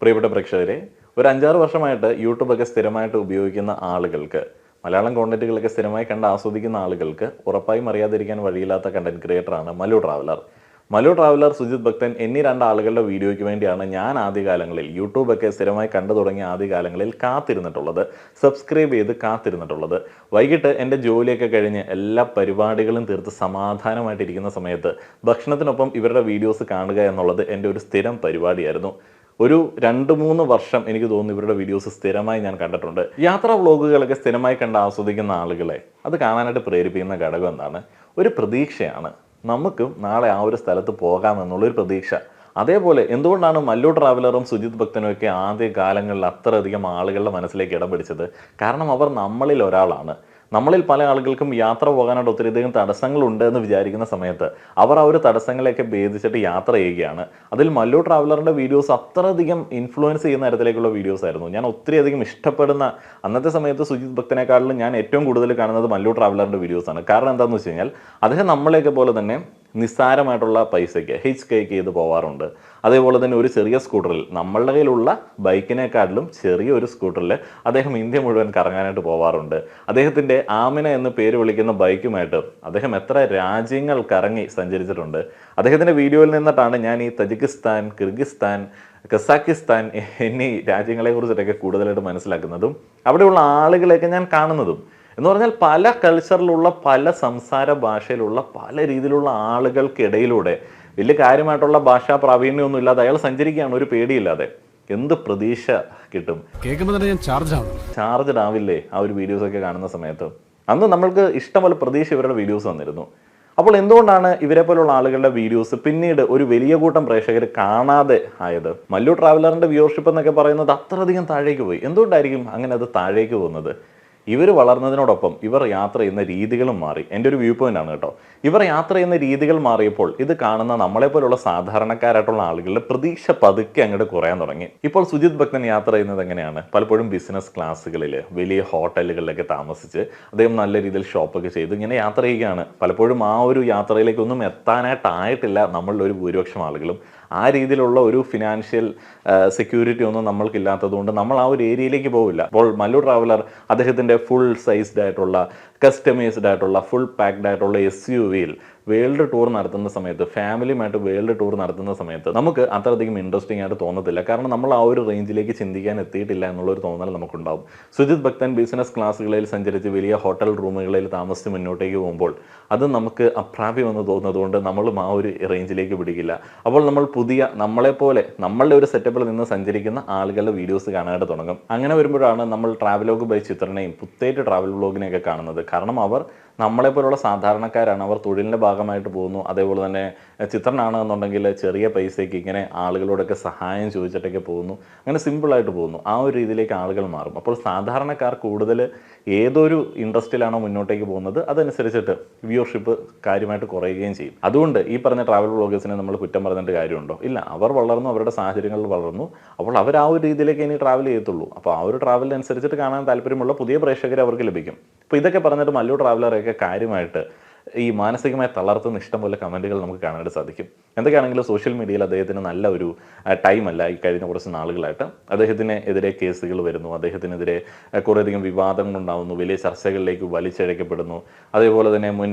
പ്രിയപ്പെട്ട പ്രേക്ഷകരെ, ഒരു 5-6 വർഷമായിട്ട് യൂട്യൂബൊക്കെ സ്ഥിരമായിട്ട് ഉപയോഗിക്കുന്ന ആളുകൾക്ക്, മലയാളം കോണ്ടന്റുകളൊക്കെ സ്ഥിരമായി കണ്ട് ആസ്വദിക്കുന്ന ആളുകൾക്ക് ഉറപ്പായും അറിയാതിരിക്കാൻ വഴിയില്ലാത്ത കണ്ടന്റ് ക്രിയേറ്ററാണ് മല്ലു ട്രാവലർ. മല്ലു ട്രാവലർ, സുജിത് ഭക്തൻ എന്നീ 2 ആളുകളുടെ വീഡിയോയ്ക്ക് വേണ്ടിയാണ് ഞാൻ ആദ്യകാലങ്ങളിൽ യൂട്യൂബൊക്കെ സ്ഥിരമായി കണ്ടു തുടങ്ങിയ ആദ്യകാലങ്ങളിൽ കാത്തിരുന്നിട്ടുള്ളത്, സബ്സ്ക്രൈബ് ചെയ്ത് കാത്തിരുന്നിട്ടുള്ളത്. വൈകിട്ട് എൻ്റെ ജോലിയൊക്കെ കഴിഞ്ഞ് എല്ലാ പരിപാടികളും തീർത്ത് സമാധാനമായിട്ടിരിക്കുന്ന സമയത്ത് ഭക്ഷണത്തിനൊപ്പം ഇവരുടെ വീഡിയോസ് കാണുക എന്നുള്ളത് എൻ്റെ ഒരു സ്ഥിരം പരിപാടിയായിരുന്നു. ഒരു 2-3 വർഷം എനിക്ക് തോന്നുന്നു ഇവരുടെ വീഡിയോസ് സ്ഥിരമായി ഞാൻ കണ്ടിട്ടുണ്ട്. യാത്രാ വ്ളോഗുകളൊക്കെ സ്ഥിരമായി കണ്ട് ആസ്വദിക്കുന്ന ആളുകളെ അത് കാണാനായിട്ട് പ്രേരിപ്പിക്കുന്ന ഘടകം എന്താണ്? ഒരു പ്രതീക്ഷയാണ്. നമുക്കും നാളെ ആ ഒരു സ്ഥലത്ത് പോകാമെന്നുള്ളൊരു പ്രതീക്ഷ. അതേപോലെ എന്തുകൊണ്ടാണ് മല്ലു ട്രാവലറും സുജിത് ഭക്തനും ഒക്കെ ആദ്യ കാലങ്ങളിൽ അത്രയധികം ആളുകളുടെ മനസ്സിലേക്ക് ഇടം പിടിച്ചത്? കാരണം അവർ നമ്മളിൽ ഒരാളാണ്. നമ്മളിൽ പല ആളുകൾക്കും യാത്ര പോകാനായിട്ട് ഒത്തിരിയധികം തടസ്സങ്ങളുണ്ട് എന്ന് വിചാരിക്കുന്ന സമയത്ത് അവർ ആ ഒരു തടസ്സങ്ങളെയൊക്കെ ഭേദിച്ചിട്ട് യാത്ര ചെയ്യുകയാണ്. അതിൽ മല്ലു ട്രാവലറിൻ്റെ വീഡിയോസ് അത്രയധികം ഇൻഫ്ലുവൻസ് ചെയ്യുന്ന തരത്തിലേക്കുള്ള വീഡിയോസ് ആയിരുന്നു. ഞാൻ ഒത്തിരിയധികം ഇഷ്ടപ്പെടുന്ന, അന്നത്തെ സമയത്ത് സുജിത് ഭക്തനേക്കാളും ഞാൻ ഏറ്റവും കൂടുതൽ കാണുന്നത് മല്ലു ട്രാവലറിൻ്റെ വീഡിയോസാണ്. കാരണം എന്താണെന്ന് വെച്ച് കഴിഞ്ഞാൽ അദ്ദേഹം നമ്മളെയൊക്കെ പോലെ തന്നെ നിസ്സാരമായിട്ടുള്ള പൈസയ്ക്ക് ഹിച്ച് കേക്ക് ചെയ്ത് പോവാറുണ്ട്. അതേപോലെ തന്നെ ഒരു ചെറിയ സ്കൂട്ടറിൽ, നമ്മളുടെ കയ്യിലുള്ള ബൈക്കിനെക്കാട്ടിലും ചെറിയൊരു സ്കൂട്ടറിൽ അദ്ദേഹം ഇന്ത്യ മുഴുവൻ കറങ്ങാനായിട്ട് പോവാറുണ്ട്. അദ്ദേഹത്തിൻ്റെ ആമിന എന്ന് പേര് വിളിക്കുന്ന ബൈക്കുമായിട്ട് അദ്ദേഹം എത്ര രാജ്യങ്ങൾ കറങ്ങി സഞ്ചരിച്ചിട്ടുണ്ട്. അദ്ദേഹത്തിൻ്റെ വീഡിയോയിൽ നിന്നിട്ടാണ് ഞാൻ ഈ തജിക്കിസ്ഥാൻ, കിർഗിസ്ഥാൻ, കസാക്കിസ്ഥാൻ എന്നീ രാജ്യങ്ങളെക്കുറിച്ചിട്ടൊക്കെ കൂടുതലായിട്ട് മനസ്സിലാക്കുന്നതും അവിടെയുള്ള ആളുകളെയൊക്കെ ഞാൻ കാണുന്നതും. എന്ന് പറഞ്ഞാൽ പല കൾച്ചറിലുള്ള, പല സംസാര ഭാഷയിലുള്ള, പല രീതിയിലുള്ള ആളുകൾക്കിടയിലൂടെ വലിയ കാര്യമായിട്ടുള്ള ഭാഷാ പ്രാവീണ്യമൊന്നും ഇല്ലാതെ അയാൾ സഞ്ചരിക്കുകയാണ്, ഒരു പേടിയില്ലാതെ. എന്ത് പ്രതീക്ഷ കിട്ടും? കേൾക്കുമ്പോൾ തന്നെ ഞാൻ ചാർജ്ഡ് ആവില്ലേ ആ ഒരു വീഡിയോസൊക്കെ കാണുന്ന സമയത്ത്? അന്ന് നമ്മൾക്ക് ഇഷ്ടംപോലെ പ്രതീക്ഷ ഇവരുടെ വീഡിയോസ് വന്നിരുന്നു. അപ്പോൾ എന്തുകൊണ്ടാണ് ഇവരെ പോലുള്ള ആളുകളുടെ വീഡിയോസ് പിന്നീട് ഒരു വലിയ കൂട്ടം പ്രേക്ഷകർ കാണാതെ ആയത്? മല്ലു ട്രാവലറിൻ്റെ വ്യൂവർഷിപ്പ് എന്നൊക്കെ പറയുന്നത് അത്രയധികം താഴേക്ക് പോയി. എന്തുകൊണ്ടായിരിക്കും അങ്ങനെ അത് താഴേക്ക് പോകുന്നത്? ഇവർ വളർന്നതിനോടൊപ്പം ഇവർ യാത്ര ചെയ്യുന്ന രീതികളും മാറി. എൻ്റെ ഒരു വ്യൂ പോയിന്റ് ആണ് കേട്ടോ. ഇവർ യാത്ര ചെയ്യുന്ന രീതികൾ മാറിയപ്പോൾ ഇത് കാണുന്ന നമ്മളെപ്പോലുള്ള സാധാരണക്കാരായിട്ടുള്ള ആളുകളുടെ പ്രതീക്ഷ പതുക്കെ അങ്ങോട്ട് കുറയാൻ തുടങ്ങി. ഇപ്പോൾ സുജിത് ഭക്തൻ യാത്ര ചെയ്യുന്നത് എങ്ങനെയാണ്? പലപ്പോഴും ബിസിനസ് ക്ലാസ്സുകളിൽ, വലിയ ഹോട്ടലുകളിലൊക്കെ താമസിച്ച് അദ്ദേഹം നല്ല രീതിയിൽ ഷോപ്പൊക്കെ ചെയ്ത് ഇങ്ങനെ യാത്ര ചെയ്യുകയാണ്. പലപ്പോഴും ആ ഒരു യാത്രയിലേക്കൊന്നും എത്താനായിട്ടായിട്ടില്ല നമ്മളുടെ ഒരു ഭൂരിപക്ഷം ആളുകളും. ആ രീതിയിലുള്ള ഒരു ഫിനാൻഷ്യൽ സെക്യൂരിറ്റി ഒന്നും നമ്മൾക്കില്ലാത്തതുകൊണ്ട് നമ്മൾ ആ ഒരു ഏരിയയിലേക്ക് പോവില്ല. അപ്പോൾ മല്ലു ട്രാവലർ അദ്ദേഹത്തിൻ്റെ ഫുൾ സൈസ്ഡ് ആയിട്ടുള്ള, കസ്റ്റമൈസ്ഡ് ആയിട്ടുള്ള, ഫുൾ പാക്ഡ് ആയിട്ടുള്ള SUV-യിൽ വേൾഡ് ടൂർ നടത്തുന്ന സമയത്ത്, ഫാമിലിയുമായിട്ട് വേൾഡ് ടൂർ നടത്തുന്ന സമയത്ത് നമുക്ക് അത്രയധികം ഇൻട്രസ്റ്റിംഗ് ആയിട്ട് തോന്നത്തില്ല. കാരണം നമ്മൾ ആ ഒരു റേഞ്ചിലേക്ക് ചിന്തിക്കാൻ എത്തിയിട്ടില്ല എന്നുള്ളൊരു തോന്നൽ നമുക്കുണ്ടാവും. സുജിത് ഭക്തൻ ബിസിനസ് ക്ലാസ്സുകളിൽ സഞ്ചരിച്ച് വലിയ ഹോട്ടൽ റൂമുകളിൽ താമസിച്ച് മുന്നോട്ടേക്ക് പോകുമ്പോൾ അത് നമുക്ക് അപ്രാപ്യമെന്ന് തോന്നുന്നതുകൊണ്ട് നമ്മളും ആ ഒരു റേഞ്ചിലേക്ക് പിടിക്കില്ല. അപ്പോൾ നമ്മൾ പുതിയ, നമ്മളെപ്പോലെ നമ്മളുടെ ഒരു സെറ്റപ്പിൽ നിന്ന് സഞ്ചരിക്കുന്ന ആളുകളുടെ വീഡിയോസ് കാണാനായിട്ട് തുടങ്ങും. അങ്ങനെ വരുമ്പോഴാണ് നമ്മൾ ട്രാവലോഗ് ബൈ ചിത്രനെയും പുത്തേറ്റ് ട്രാവൽ വ്ളോഗിനെയൊക്കെ കാണുന്നത്. കാരണം അവർ നമ്മളെപ്പോലുള്ള സാധാരണക്കാരാണ്. അവർ തൊഴിലിൻ്റെ ഭാഗമായിട്ട് പോകുന്നു. അതേപോലെ തന്നെ ചിത്രനാണ് എന്നുണ്ടെങ്കിൽ ചെറിയ പൈസയ്ക്ക് ഇങ്ങനെ ആളുകളോടൊക്കെ സഹായം ചോദിച്ചിട്ടൊക്കെ പോകുന്നു. അങ്ങനെ സിമ്പിളായിട്ട് പോകുന്നു. ആ ഒരു രീതിയിലേക്ക് ആളുകൾ മാറും. അപ്പോൾ സാധാരണക്കാർ കൂടുതൽ ഏതൊരു ഇൻട്രസ്റ്റിലാണോ മുന്നോട്ടേക്ക് പോകുന്നത് അതനുസരിച്ചിട്ട് വ്യൂവർഷിപ്പ് കാര്യമായിട്ട് കുറയുകയും ചെയ്യും. അതുകൊണ്ട് ഈ പറഞ്ഞ ട്രാവൽ വ്ളോഗേഴ്സിനെ നമ്മൾ കുറ്റം പറഞ്ഞിട്ട് കാര്യമുണ്ടോ? ഇല്ല. അവർ വളർന്നു, അവരുടെ സാഹചര്യങ്ങളിൽ വളർന്നു. അപ്പോൾ അവർ ആ ഒരു രീതിയിലേക്ക് ഇനി ട്രാവൽ ചെയ്യത്തുള്ളൂ. അപ്പോൾ ആ ഒരു ട്രാവലിനനുസരിച്ചിട്ട് കാണാൻ താല്പര്യമുള്ള പുതിയ പ്രേക്ഷകരെ അവർക്ക് ലഭിക്കും. അപ്പോൾ ഇതൊക്കെ പറഞ്ഞിട്ട് മല്ലു ട്രാവലറൊക്കെ കാര്യമായിട്ട് ഈ മാനസികമായി തളർത്തുന്ന ഇഷ്ടംപോലെ കമൻറ്റുകൾ നമുക്ക് കാണാനായിട്ട് സാധിക്കും. എന്തൊക്കെയാണെങ്കിലും സോഷ്യൽ മീഡിയയിൽ അദ്ദേഹത്തിന് നല്ല ഒരു ടൈമല്ല ഈ കഴിഞ്ഞ കുറച്ച് നാളുകളായിട്ട്. അദ്ദേഹത്തിനെതിരെ കേസുകൾ വരുന്നു, അദ്ദേഹത്തിനെതിരെ കുറേയധികം വിവാദങ്ങളുണ്ടാകുന്നു, വലിയ ചർച്ചകളിലേക്ക് വലിച്ചിഴക്കപ്പെടുന്നു. അതേപോലെ തന്നെ മുൻ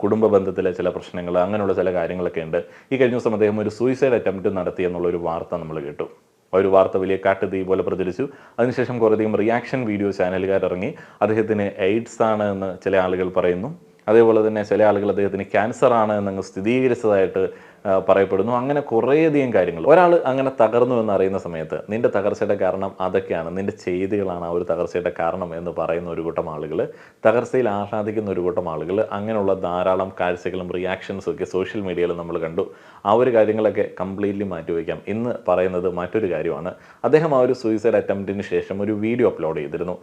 കുടുംബ ബന്ധത്തിലെ ചില പ്രശ്നങ്ങൾ, അങ്ങനെയുള്ള ചില കാര്യങ്ങളൊക്കെ ഉണ്ട്. ഈ കഴിഞ്ഞ ദിവസം അദ്ദേഹം ഒരു സൂയിസൈഡ് അറ്റംപ്റ്റ് നടത്തി എന്നുള്ളൊരു വാർത്ത നമ്മൾ കേട്ടു. ഒരു വാർത്ത വലിയ കാട്ടുതീ പോലെ പ്രചരിച്ചു. അതിനുശേഷം കുറേയധികം റിയാക്ഷൻ വീഡിയോ ചാനലുകാർ ഇറങ്ങി അദ്ദേഹത്തിന് എയ്ഡ്സ് ആണ് എന്ന് ചില ആളുകൾ പറയുന്നു. അതേപോലെ തന്നെ ചില ആളുകൾ അദ്ദേഹത്തിന് ക്യാൻസർ ആണ് എന്നങ്ങ് സ്ഥിരീകരിച്ചതായിട്ട് പറയപ്പെടുന്നു. അങ്ങനെ കുറേയധികം കാര്യങ്ങൾ. ഒരാൾ അങ്ങനെ തകർന്നു എന്നറിയുന്ന സമയത്ത് നിൻ്റെ തകർച്ചയുടെ കാരണം അതൊക്കെയാണ്, നിൻ്റെ ചെയ്തികളാണ് ആ ഒരു തകർച്ചയുടെ കാരണം എന്ന് പറയുന്ന ഒരു കൂട്ടം ആളുകൾ, തകർച്ചയിൽ ആഹ്ലാദിക്കുന്ന ഒരു കൂട്ടം ആളുകൾ, അങ്ങനെയുള്ള ധാരാളം കാഴ്ചകളും റിയാക്ഷൻസും ഒക്കെ സോഷ്യൽ മീഡിയയിൽ നമ്മൾ കണ്ടു. ആ ഒരു കാര്യങ്ങളൊക്കെ കംപ്ലീറ്റ്ലി മാറ്റിവെക്കാം. ഇന്ന് പറയുന്നത് മറ്റൊരു കാര്യമാണ്. അദ്ദേഹം ആ ഒരു സൂയിസൈഡ് അറ്റംപ്റ്റിന് ശേഷം ഒരു വീഡിയോ അപ്ലോഡ് ചെയ്തിരുന്നു.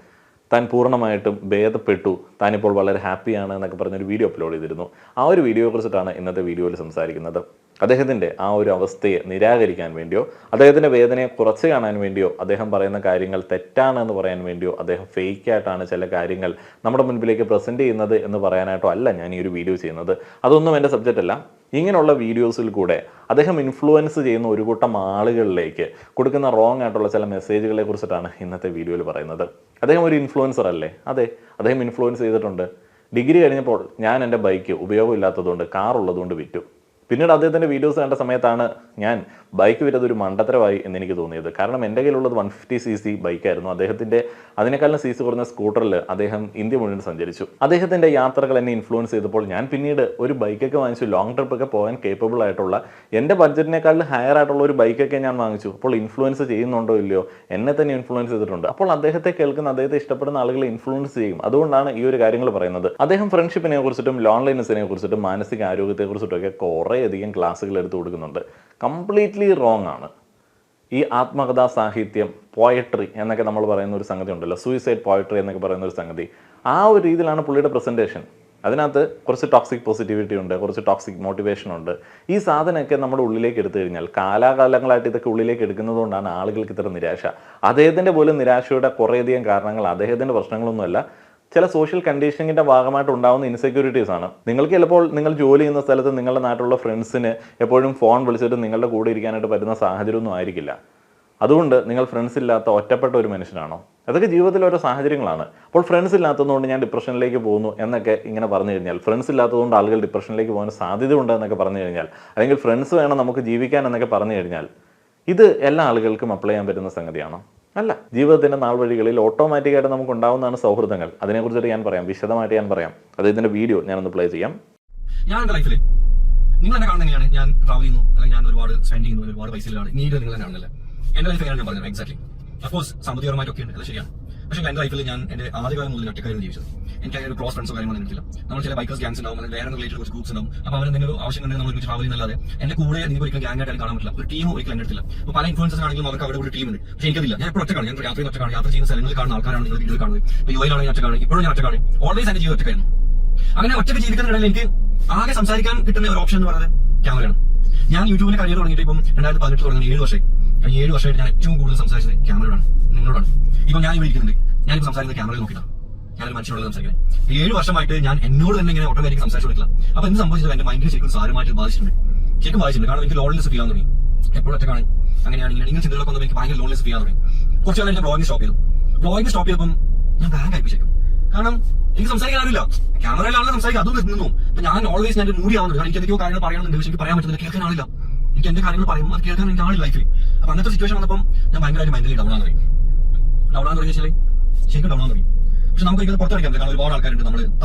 താൻ പൂർണ്ണമായിട്ടും ഭേദപ്പെട്ടു, താനിപ്പോൾ വളരെ ഹാപ്പിയാണ് എന്നൊക്കെ പറഞ്ഞൊരു വീഡിയോ അപ്ലോഡ് ചെയ്തിരുന്നു. ആ ഒരു വീഡിയോയെ കുറിച്ചിട്ടാണ് ഇന്നത്തെ വീഡിയോയിൽ സംസാരിക്കുന്നത്. അദ്ദേഹത്തിൻ്റെ ആ ഒരു അവസ്ഥയെ നിരാകരിക്കാൻ വേണ്ടിയോ അദ്ദേഹത്തിൻ്റെ വേദനയെ കുറച്ച് കാണാൻ വേണ്ടിയോ അദ്ദേഹം പറയുന്ന കാര്യങ്ങൾ തെറ്റാണെന്ന് പറയാൻ വേണ്ടിയോ അദ്ദേഹം ഫേക്കായിട്ടാണ് ചില കാര്യങ്ങൾ നമ്മുടെ മുൻപിലേക്ക് പ്രസൻറ്റ് ചെയ്യുന്നത് എന്ന് പറയാനായിട്ടോ അല്ല ഞാൻ ഈ ഒരു വീഡിയോ ചെയ്യുന്നത്. അതൊന്നും എൻ്റെ സബ്ജക്റ്റ് അല്ല. ഇങ്ങനെയുള്ള വീഡിയോസിൽ കൂടെ അദ്ദേഹം ഇൻഫ്ലുവൻസ് ചെയ്യുന്ന ഒരു കൂട്ടം ആളുകളിലേക്ക് കൊടുക്കുന്ന റോങ് ആയിട്ടുള്ള ചില മെസ്സേജുകളെ കുറിച്ചിട്ടാണ് ഇന്നത്തെ വീഡിയോയിൽ പറയുന്നത്. അദ്ദേഹം ഒരു ഇൻഫ്ലുവൻസർ അല്ലേ? അതെ, അദ്ദേഹം ഇൻഫ്ലുവൻസ് ചെയ്തിട്ടുണ്ട്. ഡിഗ്രി കഴിഞ്ഞപ്പോൾ ഞാൻ എൻ്റെ ബൈക്ക് ഉപയോഗമില്ലാത്തതുകൊണ്ട് കാർ ഉള്ളതുകൊണ്ട് വിറ്റു. പിന്നീട് അദ്ദേഹത്തിൻ്റെ വീഡിയോസ് കണ്ട സമയത്താണ് ഞാൻ ബൈക്ക് വിറ്റത് ഒരു മണ്ടത്തരമായി എന്നെനിക്ക് തോന്നിയത്. കാരണം എൻ്റെ കയ്യിലുള്ളത് 150cc ബൈക്കായിരുന്നു. അദ്ദേഹത്തിൻ്റെ അതിനേക്കാളും CC കുറഞ്ഞ സ്കൂട്ടറിൽ അദ്ദേഹം ഇന്ത്യ മുഴുവൻ സഞ്ചരിച്ചു. അദ്ദേഹത്തിൻ്റെ യാത്രകൾ എന്നെ ഇൻഫ്ലുവൻസ് ചെയ്തപ്പോൾ ഞാൻ പിന്നീട് ഒരു ബൈക്കൊക്കെ വാങ്ങിച്ചു. ലോങ് ട്രിപ്പൊക്കെ പോകാൻ കേപ്പബിൾ ആയിട്ടുള്ള എൻ്റെ ബഡ്ജറ്റിനേക്കാളും ഹയർ ആയിട്ടുള്ള ഒരു ബൈക്കൊക്കെ ഞാൻ വാങ്ങിച്ചു. അപ്പോൾ ഇൻഫ്ലുവൻസ് ചെയ്യുന്നുണ്ടോ ഇല്ലയോ? എന്നെ തന്നെ ഇൻഫ്ലുവൻസ് ചെയ്തിട്ടുണ്ട്. അപ്പോൾ അദ്ദേഹത്തെ കേൾക്കുന്ന അദ്ദേഹത്തെ ഇഷ്ടപ്പെടുന്ന ആളുകളെ ഇൻഫ്ലുവൻസ് ചെയ്യും. അതുകൊണ്ടാണ് ഈ ഒരു കാര്യങ്ങൾ പറയുന്നത്. അദ്ദേഹം ഫ്രണ്ട്ഷിപ്പിനെ കുറിച്ചിട്ടും ലോൺലൈനെസ്സിനെ കുറിച്ചിട്ടും മാനസിക ആരോഗ്യത്തെ കുറിച്ചിട്ടൊക്കെ കുറേയധികം ക്ലാസ്സുകൾ എടുത്ത് കൊടുക്കുന്നുണ്ട്. കംപ്ലീറ്റ്ലി റോങ് ആണ്. ഈ ആത്മകഥാ സാഹിത്യം, പോയട്രി എന്നൊക്കെ നമ്മൾ പറയുന്ന ഒരു സംഗതി ഉണ്ടല്ലോ, സൂയിസൈഡ് പോയട്രി എന്നൊക്കെ പറയുന്ന ഒരു സംഗതി, ആ ഒരു രീതിയിലാണ് പുള്ളിയുടെ പ്രസൻറ്റേഷൻ. അതിനകത്ത് കുറച്ച് ടോക്സിക് പോസിറ്റിവിറ്റി ഉണ്ട്, കുറച്ച് ടോക്സിക് മോട്ടിവേഷൻ ഉണ്ട്. ഈ സാധനമൊക്കെ നമ്മുടെ ഉള്ളിലേക്ക് എടുത്തു കഴിഞ്ഞാൽ കാലാകാലങ്ങളായിട്ട് ഇതൊക്കെ ഉള്ളിലേക്ക് എടുക്കുന്നത് കൊണ്ടാണ് ആളുകൾക്ക് ഇത്ര നിരാശ. അദ്ദേഹത്തിൻ്റെ പോലും നിരാശയുടെ കുറേയധികം കാരണങ്ങൾ അദ്ദേഹത്തിൻ്റെ പ്രശ്നങ്ങളൊന്നുമല്ല, ചില സോഷ്യൽ കണ്ടീഷനിങ്ങിൻ്റെ ഭാഗമായിട്ട് ഉണ്ടാകുന്ന ഇൻസെക്യൂരിറ്റീസ് ആണ്. നിങ്ങൾക്ക് ചിലപ്പോൾ നിങ്ങൾ ജോലി ചെയ്യുന്ന സ്ഥലത്ത് നിങ്ങളുടെ നാട്ടിലുള്ള ഫ്രണ്ട്സിന് എപ്പോഴും ഫോൺ വിളിച്ചിട്ട് നിങ്ങളുടെ കൂടെ ഇരിക്കാനായിട്ട് പറ്റുന്ന സാഹചര്യമൊന്നും ആയിരിക്കില്ല. അതുകൊണ്ട് നിങ്ങൾ ഫ്രണ്ട്സ് ഇല്ലാത്ത ഒറ്റപ്പെട്ട ഒരു മനുഷ്യനാണോ? അതൊക്കെ ജീവിതത്തിലെ ഓരോ സാഹചര്യങ്ങളാണ്. അപ്പോൾ ഫ്രണ്ട്സ് ഇല്ലാത്തതുകൊണ്ട് ഞാൻ ഡിപ്രഷനിലേക്ക് പോകുന്നു എന്നൊക്കെ ഇങ്ങനെ പറഞ്ഞു കഴിഞ്ഞാൽ, ഫ്രണ്ട്സ് ഇല്ലാത്തതുകൊണ്ട് ആളുകൾ ഡിപ്രഷനിലേക്ക് പോകാൻ സാധ്യതയുണ്ട് എന്നൊക്കെ പറഞ്ഞു കഴിഞ്ഞാൽ, അല്ലെങ്കിൽ ഫ്രണ്ട്സ് വേണം നമുക്ക് ജീവിക്കാൻ എന്നൊക്കെ പറഞ്ഞു കഴിഞ്ഞാൽ, ഇത് എല്ലാ ആളുകൾക്കും അപ്ലൈ ചെയ്യാൻ പറ്റുന്ന സംഗതിയാണോ? അല്ല. ജീവിതത്തിൻ്റെ നാൾ വഴികളിൽ ഓട്ടോമാറ്റിക്കായിട്ട് നമുക്ക് ഉണ്ടാവുന്നതാണ് സൗഹൃദങ്ങൾ. അതിനെക്കുറിച്ചിട്ട് ഞാൻ പറയാം, വിശദമായിട്ട് ഞാൻ പറയാം. അദ്ദേഹത്തിൻ്റെ വീഡിയോ ഞാനൊന്ന് പ്ലേ ചെയ്യാം. ഞാൻ എൻ്റെ ലൈഫിൽ നിങ്ങൾ എന്നെ കാണുന്നതാണ്, ഞാൻ ട്രാവൽ ചെയ്യുന്നു, അല്ലെങ്കിൽ ഞാൻ ഒരുപാട് സ്പെൻഡ് ചെയ്യുന്നു, ഒരുപാട് പൈസയിലാണ്. നിങ്ങൾ തന്നെ കാണുന്നില്ല. എൻ്റെ ലൈഫ് എങ്ങനെയാണ് ഞാൻ പറഞ്ഞത് എക്സാക്ട്ലി. അഫ്കോഴ്സ് സാമ്പത്തികപരമായിട്ടൊക്കെ ഉണ്ട്, അത് ശരിയാണ്. പക്ഷേ എൻ്റെ ലൈഫിൽ ഞാൻ എൻ്റെ ആദ്യകാലം മുതൽ ഒറ്റക്കാര്യം ജീവിച്ചത്. എനിക്ക് അതിന് ക്ലോസ് ഫ്രണ്ട്സോ കാര്യങ്ങളൊന്നും എനിക്കില്ല. നമ്മൾ ചില ബൈക്കേഴ്സ് ഗ്യാങ്സ് ഉണ്ടാവും, അല്ലെങ്കിൽ വേറെ റിലേറ്റഡ് കുറച്ച് ഗ്രൂപ്പ്സ് ഉണ്ടാവും. അപ്പോൾ അവരെന്തെങ്കിലും ആവശ്യം ഉണ്ടെങ്കിൽ നമ്മൾ ഒരുമിച്ച് ട്രാവൽ ചെയ്യുന്നല്ലാതെ എൻ്റെ കൂടെ നിങ്ങൾക്ക് ഒരിക്കലും ഗ്യാങ്ങായിട്ട് കാണാൻ പറ്റില്ല. ഒരു ടീം ഒരിക്കലും എൻ്റെ അടുത്തില്ല. അപ്പോൾ പല ഇൻഫ്ലുവൻസസ് ആണെങ്കിലും അവർക്ക് അവിടെ ഒരു ടീം ഉണ്ട്. പക്ഷേ എനിക്കതില്ല. ഞാൻ ഇപ്പോൾ ഒറ്റക്കാണ്. ഞാൻ യാത്ര ഒറ്റക്കാണ്. യാത്ര ചെയ്യുന്ന സ്ഥലങ്ങളിൽ കാണുന്ന ആൾക്കാരാണ് നിങ്ങൾ വീഡിയോയിൽ കാണുന്നത്. ഇപ്പോൾ യുഎയിലാണ് ഞാൻ ഒറ്റക്കാണ്, ഇപ്പോഴും ഞാൻ ഒറ്റക്കാണ്. ഓൾവേസ് എൻ്റെ ജീവിതം ഒറ്റക്കായിരുന്നു. അങ്ങനെ ഒറ്റയ്ക്ക് ജീവിക്കുന്നതിനിടയിൽ എനിക്ക് ആകെ സംസാരിക്കാൻ കിട്ടുന്ന ഒരു ഓപ്ഷൻ എന്ന് പറയുന്നത് ക്യാമറയാണ്. ഞാൻ യൂട്യൂബിൽ കരിയർ തുടങ്ങിയിട്ട് ഇപ്പം 2018 തുടങ്ങി 7 വർഷമായി. ഈ 7 വർഷമായിട്ട് ഞാൻ ഏറ്റവും കൂടുതൽ സംസാരിച്ചത് ക്യാമറയോടാണ്, നിങ്ങളോടാണ്. ഇപ്പം ഞാൻ ഇവിടെ ഇരിക്കുന്നുണ്ട്, ഞാനിപ്പോൾ സംസാരിക്കുന്നത് ക്യാമറയിൽ നോക്കിയിട്ടാണ്. ഞാനൊരു മനുഷ്യനോട് സംസാരിക്കുന്നത് 7 വർഷമായിട്ട് ഞാൻ എന്നോട് തന്നെ ഇങ്ങനെ ഓട്ടോമാറ്റിക് സംസാരിച്ചു കൊടുക്കില്ല. അപ്പോൾ എന്ത് സംഭവിച്ചത്, എന്റെ മൈൻഡിൽ ശരിക്കും സാരമായിട്ട് ബാധിച്ചിട്ടുണ്ട്. ശരിക്കും ബാധിച്ചിട്ടുണ്ട്. കാരണം എനിക്ക് ലോൺലെസ് ഫീൽ ആവാൻ തുടങ്ങി. എപ്പോഴും ഒറ്റക്കാണ്, അങ്ങനെയാണ് ഇങ്ങനെ ചിന്തകളൊക്കെ വന്നപ്പോൾ എനിക്ക് ഭയങ്കര ലോൺലെസ് ഫീൽ ആവാൻ തുടങ്ങി. കുറച്ച് കാലം ഞാൻ ബ്ലോഗിങ് സ്റ്റോപ്പ് ചെയ്തു. ബ്ലോഗിങ് സ്റ്റോപ്പ് ചെയ്തപ്പം ഞാൻ ബാങ്ക് ആയിപ്പിച്ചേക്കും. കാരണം എനിക്ക് സംസാരിക്കാൻ അറിയില്ല. ക്യാമറയിലാണെന്ന് സംസാരിക്കുക, അതും നിന്നു. അപ്പൊ ഞാൻ ഓൾവേസ് ഞാൻ മൂടി ആവുന്നുണ്ട്. എനിക്ക് എന്തൊക്കെയോ കാര്യങ്ങൾ പറയാനുണ്ട്, പക്ഷേ എനിക്ക് പറയാൻ പറ്റുന്നില്ല, കേൾക്കാൻ ആളില്ല. എനിക്ക് എന്റെ കാര്യങ്ങൾ പറയുമ്പോൾ അത് കേൾക്കാൻ എനിക്ക് ആളില്ല ലൈഫിൽ. അപ്പൊ അങ്ങനത്തെ സിറ്റുവേഷൻ വന്നപ്പം ഞാൻ ഭയങ്കരമായിട്ട് മെന്റലി ഡൗൺ ആകാൻ തുടങ്ങി. ശരിക്കും ഡൗൺ ആകാൻ തുടങ്ങി. പക്ഷെ നമുക്ക് ഒരിക്കലും പുറത്തെടുക്കാൻ പറ്റില്ല. കാരണം ഒരുപാട് ആൾക്കാരുണ്ട്, നമ്മൾ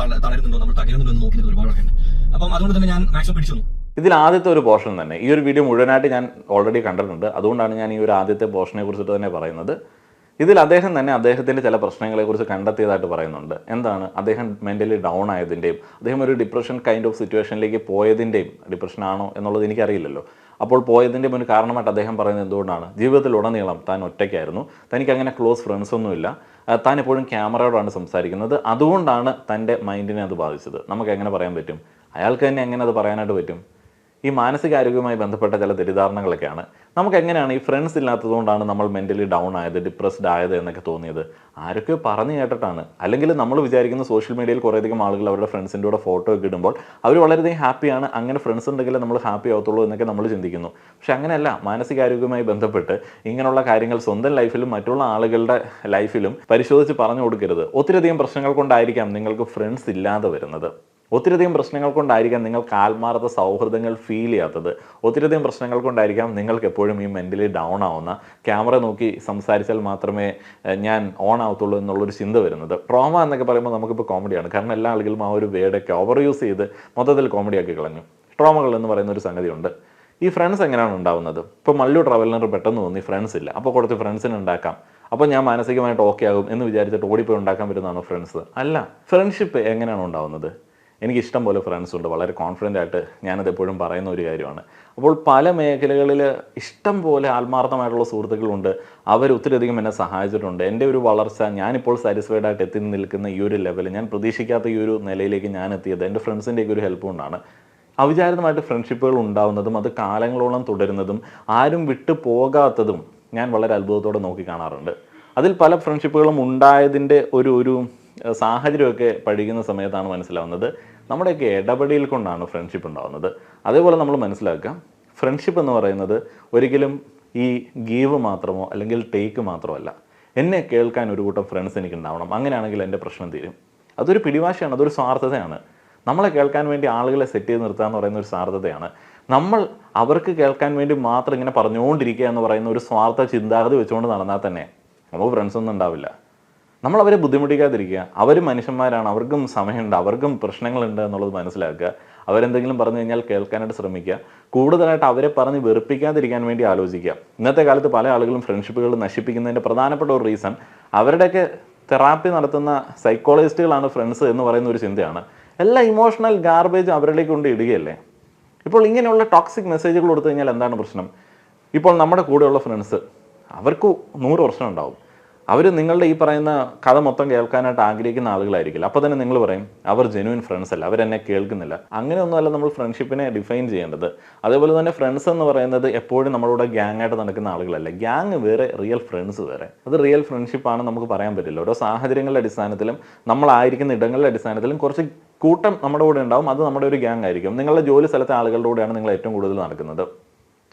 തളരുന്നുണ്ടോ, നമ്മൾ തകരുന്നുണ്ടോ എന്ന് നോക്കുന്നത് ഒരുപാട് ആൾക്കാരുണ്ട്. അപ്പം അതുകൊണ്ട് തന്നെ ഞാൻ മാക്സിമം പിടിച്ചു. ഇതിൽ ആദ്യത്തെ ഒരു പോർഷൻ തന്നെ, ഈ ഒരു വീഡിയോ മുഴുവനായിട്ട് ഞാൻ ഓൾറെഡി കണ്ടിട്ടുണ്ട്. അതുകൊണ്ടാണ് ഞാൻ ഈ ഒരു ആദ്യത്തെ പോർഷനെ കുറിച്ചിട്ട് തന്നെ പറയുന്നത്. ഇതിൽ അദ്ദേഹം തന്നെ അദ്ദേഹത്തിൻ്റെ ചില പ്രശ്നങ്ങളെക്കുറിച്ച് കണ്ടെത്തിയതായിട്ട് പറയുന്നുണ്ട്. എന്താണ് അദ്ദേഹം മെൻ്റലി ഡൗൺ ആയതിൻ്റെയും അദ്ദേഹം ഒരു ഡിപ്രഷൻ കൈൻഡ് ഓഫ് സിറ്റുവേഷനിലേക്ക് പോയതിൻ്റെയും, ഡിപ്രഷനാണോ എന്നുള്ളത് എനിക്കറിയില്ലല്ലോ, അപ്പോൾ പോയതിൻ്റെയും ഒരു കാരണമായിട്ട് അദ്ദേഹം പറയുന്നത് എന്തുകൊണ്ടാണ്, ജീവിതത്തിലുടനീളം താൻ ഒറ്റയ്ക്കായിരുന്നു, തനിക്ക് അങ്ങനെ ക്ലോസ് ഫ്രണ്ട്സൊന്നുമില്ല, താൻ എപ്പോഴും ക്യാമറയോടാണ് സംസാരിക്കുന്നത്, അതുകൊണ്ടാണ് തൻ്റെ മൈൻഡിനെ അത് ബാധിച്ചത്. നമുക്ക് എങ്ങനെ പറയാൻ പറ്റും? അയാൾക്ക് തന്നെ എങ്ങനെ അത് പറയാനായിട്ട് പറ്റും? ഈ മാനസികാരോഗ്യവുമായി ബന്ധപ്പെട്ട ചില തെറ്റിദ്ധാരണകളൊക്കെയാണ്. നമുക്ക് എങ്ങനെയാണ് ഈ ഫ്രണ്ട്സ് ഇല്ലാത്തതുകൊണ്ടാണ് നമ്മൾ മെൻ്റലി ഡൗൺ ആയത്, ഡിപ്രസ്ഡ് ആയത് എന്നൊക്കെ തോന്നിയത്? ആരൊക്കെയോ പറഞ്ഞു കേട്ടിട്ടാണ്. അല്ലെങ്കിൽ നമ്മൾ വിചാരിക്കുന്ന സോഷ്യൽ മീഡിയയിൽ കുറേയധികം ആളുകൾ അവരുടെ ഫ്രണ്ട്സിൻ്റെ കൂടെ ഫോട്ടോ ഒക്കെ ഇടുമ്പോൾ അവർ വളരെയധികം ഹാപ്പിയാണ്, അങ്ങനെ ഫ്രണ്ട്സ് ഉണ്ടെങ്കിൽ നമ്മൾ ഹാപ്പി ആവത്തുള്ളൂ എന്നൊക്കെ നമ്മൾ ചിന്തിക്കുന്നു. പക്ഷെ അങ്ങനെയല്ല. മാനസികാരോഗ്യവുമായി ബന്ധപ്പെട്ട് ഇങ്ങനെയുള്ള കാര്യങ്ങൾ സ്വന്തം ലൈഫിലും മറ്റുള്ള ആളുകളുടെ ലൈഫിലും പരിശോധിച്ച് പറഞ്ഞു കൊടുക്കരുത്. ഒത്തിരിയധികം പ്രശ്നങ്ങൾ കൊണ്ടായിരിക്കാം നിങ്ങൾക്ക് ഫ്രണ്ട്സ് ഇല്ലാതെ വരുന്നത്. ഒത്തിരിയധികം പ്രശ്നങ്ങൾ കൊണ്ടായിരിക്കാം നിങ്ങൾക്ക് ആത്മാർത്ഥ സൗഹൃദങ്ങൾ ഫീൽ ചെയ്യാത്തത്. ഒത്തിരിയധികം പ്രശ്നങ്ങൾ കൊണ്ടായിരിക്കാം നിങ്ങൾക്ക് എപ്പോഴും ഈ മെൻ്റലി ഡൗൺ ആവുന്ന, ക്യാമറ നോക്കി സംസാരിച്ചാൽ മാത്രമേ ഞാൻ ഓൺ ആവത്തുള്ളൂ എന്നുള്ളൊരു ചിന്ത വരുന്നത്. ട്രോമ എന്നൊക്കെ പറയുമ്പോൾ നമുക്കിപ്പോൾ കോമഡിയാണ്. കാരണം എല്ലാ ആളുകളും ആ ഒരു വേർഡൊക്കെ ഓവർ യൂസ് ചെയ്ത് മൊത്തത്തിൽ കോമഡിയാക്കി കളഞ്ഞു. ട്രോമകൾ എന്ന് പറയുന്ന ഒരു സംഗതിയുണ്ട്. ഈ ഫ്രണ്ട്സ് എങ്ങനെയാണ് ഉണ്ടാവുന്നത്? ഇപ്പോൾ മല്ലു ട്രാവലറിന് പെട്ടെന്ന് തോന്നി ഫ്രണ്ട്സ് ഇല്ല, അപ്പോൾ കുറച്ച് ഫ്രണ്ട്സിനെ ഉണ്ടാക്കാം, അപ്പോൾ ഞാൻ മാനസികമായിട്ട് ഓക്കെ ആകും എന്ന് വിചാരിച്ചിട്ട് ഓടിപ്പോയി ഉണ്ടാക്കാൻ പറ്റുന്നതാണോ ഫ്രണ്ട്സ്? അല്ല. ഫ്രണ്ട്ഷിപ്പ് എങ്ങനെയാണ് ഉണ്ടാവുന്നത്? എനിക്ക് ഇഷ്ടം പോലെ ഫ്രണ്ട്സ് ഉണ്ട്, വളരെ കോൺഫിഡൻ്റ് ആയിട്ട് ഞാനത് എപ്പോഴും പറയുന്ന ഒരു കാര്യമാണ്. അപ്പോൾ പല മേഖലകളിൽ ഇഷ്ടം പോലെ ആത്മാർത്ഥമായിട്ടുള്ള സുഹൃത്തുക്കളുണ്ട്. അവർ ഒത്തിരിയധികം എന്നെ സഹായിച്ചിട്ടുണ്ട്. എൻ്റെ ഒരു വളർച്ച, ഞാനിപ്പോൾ സാറ്റിസ്ഫൈഡ് ആയിട്ട് എത്തി നിൽക്കുന്ന ഈ ഒരു ലെവൽ, ഞാൻ പ്രതീക്ഷിക്കാത്ത ഈ ഒരു നിലയിലേക്ക് ഞാൻ എത്തിയത് എൻ്റെ ഫ്രണ്ട്സിൻ്റെയൊക്കെ ഒരു ഹെൽപ്പ് കൊണ്ടാണ്. അവിചാരിതമായിട്ട് ഫ്രണ്ട്ഷിപ്പുകൾ ഉണ്ടാവുന്നതും അത് കാലങ്ങളോളം തുടരുന്നതും ആരും വിട്ടു പോകാത്തതും ഞാൻ വളരെ അത്ഭുതത്തോടെ നോക്കി കാണാറുണ്ട്. അതിൽ പല ഫ്രണ്ട്ഷിപ്പുകളും ഉണ്ടായതിൻ്റെ ഒരു സാഹചര്യമൊക്കെ പഠിക്കുന്ന സമയത്താണ് മനസ്സിലാവുന്നത് നമ്മുടെയൊക്കെ ഇടപെടൽ കൊണ്ടാണ് ഫ്രണ്ട്ഷിപ്പ് ഉണ്ടാകുന്നത്. അതേപോലെ നമ്മൾ മനസ്സിലാക്കുക, ഫ്രണ്ട്ഷിപ്പ് എന്ന് പറയുന്നത് ഒരിക്കലും ഈ ഗീവ് മാത്രമോ അല്ലെങ്കിൽ ടേക്ക് മാത്രമല്ല. എന്നെ കേൾക്കാൻ ഒരു കൂട്ടം ഫ്രണ്ട്സ് എനിക്ക് ഉണ്ടാവണം, അങ്ങനെയാണെങ്കിൽ എൻ്റെ പ്രശ്നം തീരും. അതൊരു പിടിവാശിയാണ്, അതൊരു സ്വാർത്ഥതയാണ്. നമ്മളെ കേൾക്കാൻ വേണ്ടി ആളുകളെ സെറ്റ് ചെയ്ത് നിർത്തുക എന്ന് പറയുന്ന ഒരു സ്വാർത്ഥതയാണ്. നമ്മൾ അവർക്ക് കേൾക്കാൻ വേണ്ടി മാത്രം ഇങ്ങനെ പറഞ്ഞുകൊണ്ടിരിക്കുക എന്ന് പറയുന്ന ഒരു സ്വാർത്ഥ ചിന്താഗതി വെച്ചുകൊണ്ട് നടന്നാൽ തന്നെ നമുക്ക് ഫ്രണ്ട്സൊന്നും ഉണ്ടാവില്ല. നമ്മൾ അവരെ ബുദ്ധിമുട്ടിക്കാതിരിക്കുക. അവർ മനുഷ്യന്മാരാണ്, അവർക്കും സമയമുണ്ട്, അവർക്കും പ്രശ്നങ്ങളുണ്ട് എന്നുള്ളത് മനസ്സിലാക്കുക. അവരെന്തെങ്കിലും പറഞ്ഞു കഴിഞ്ഞാൽ കേൾക്കാനായിട്ട് ശ്രമിക്കുക. കൂടുതലായിട്ട് അവരെ പറഞ്ഞ് വെറുപ്പിക്കാതിരിക്കാൻ വേണ്ടി ആലോചിക്കുക. ഇന്നത്തെ കാലത്ത് പല ആളുകളും ഫ്രണ്ട്ഷിപ്പുകൾ നശിപ്പിക്കുന്നതിൻ്റെ പ്രധാനപ്പെട്ട ഒരു റീസൺ അവരുടെയൊക്കെ തെറാപ്പി നടത്തുന്ന സൈക്കോളജിസ്റ്റുകളാണ് ഫ്രണ്ട്സ് എന്ന് പറയുന്ന ഒരു ചിന്തയാണ്. എല്ലാ ഇമോഷണൽ ഗാർബേജ് അവരിലേക്ക് കൊണ്ട് ഇടുകയല്ലേ. ഇപ്പോൾ ഇങ്ങനെയുള്ള ടോക്സിക് മെസ്സേജുകൾ കൊടുത്തു കഴിഞ്ഞാൽ എന്താണ് പ്രശ്നം? ഇപ്പോൾ നമ്മുടെ കൂടെയുള്ള ഫ്രണ്ട്സ് അവർക്ക് 100 വർഷം ഉണ്ടാവും. അവർ നിങ്ങളുടെ ഈ പറയുന്ന കഥ മൊത്തം കേൾക്കാനായിട്ട് ആഗ്രഹിക്കുന്ന ആളുകളായിരിക്കില്ല. അപ്പോൾ തന്നെ നിങ്ങൾ പറയും അവർ ജെന്യുവൻ ഫ്രണ്ട്സ് അല്ല, അവരെന്നെ കേൾക്കുന്നില്ല. അങ്ങനെയൊന്നുമല്ല നമ്മൾ ഫ്രണ്ട്ഷിപ്പിനെ ഡിഫൈൻ ചെയ്യേണ്ടത്. അതേപോലെ തന്നെ ഫ്രണ്ട്സ് എന്ന് പറയുന്നത് എപ്പോഴും നമ്മളുടെ ഗ്യാങ് ആയിട്ട് നടക്കുന്ന ആളുകളല്ല. ഗ്യാങ് വേറെ, റിയൽ ഫ്രണ്ട്സ് വേറെ. അത് റിയൽ ഫ്രണ്ട്ഷിപ്പാണ് നമുക്ക് പറയാൻ പറ്റില്ല. ഓരോ സാഹചര്യങ്ങളുടെ അടിസ്ഥാനത്തിലും നമ്മളായിരിക്കുന്ന ഇടങ്ങളുടെ അടിസ്ഥാനത്തിലും കുറച്ച് കൂട്ടം നമ്മുടെ കൂടെ ഉണ്ടാവും. അത് നമ്മുടെ ഒരു ഗ്യാങ് ആയിരിക്കും. നിങ്ങളുടെ ജോലി സ്ഥലത്തെ ആളുകളുടെ കൂടെയാണ് നിങ്ങൾ ഏറ്റവും കൂടുതൽ നടക്കുന്നത്.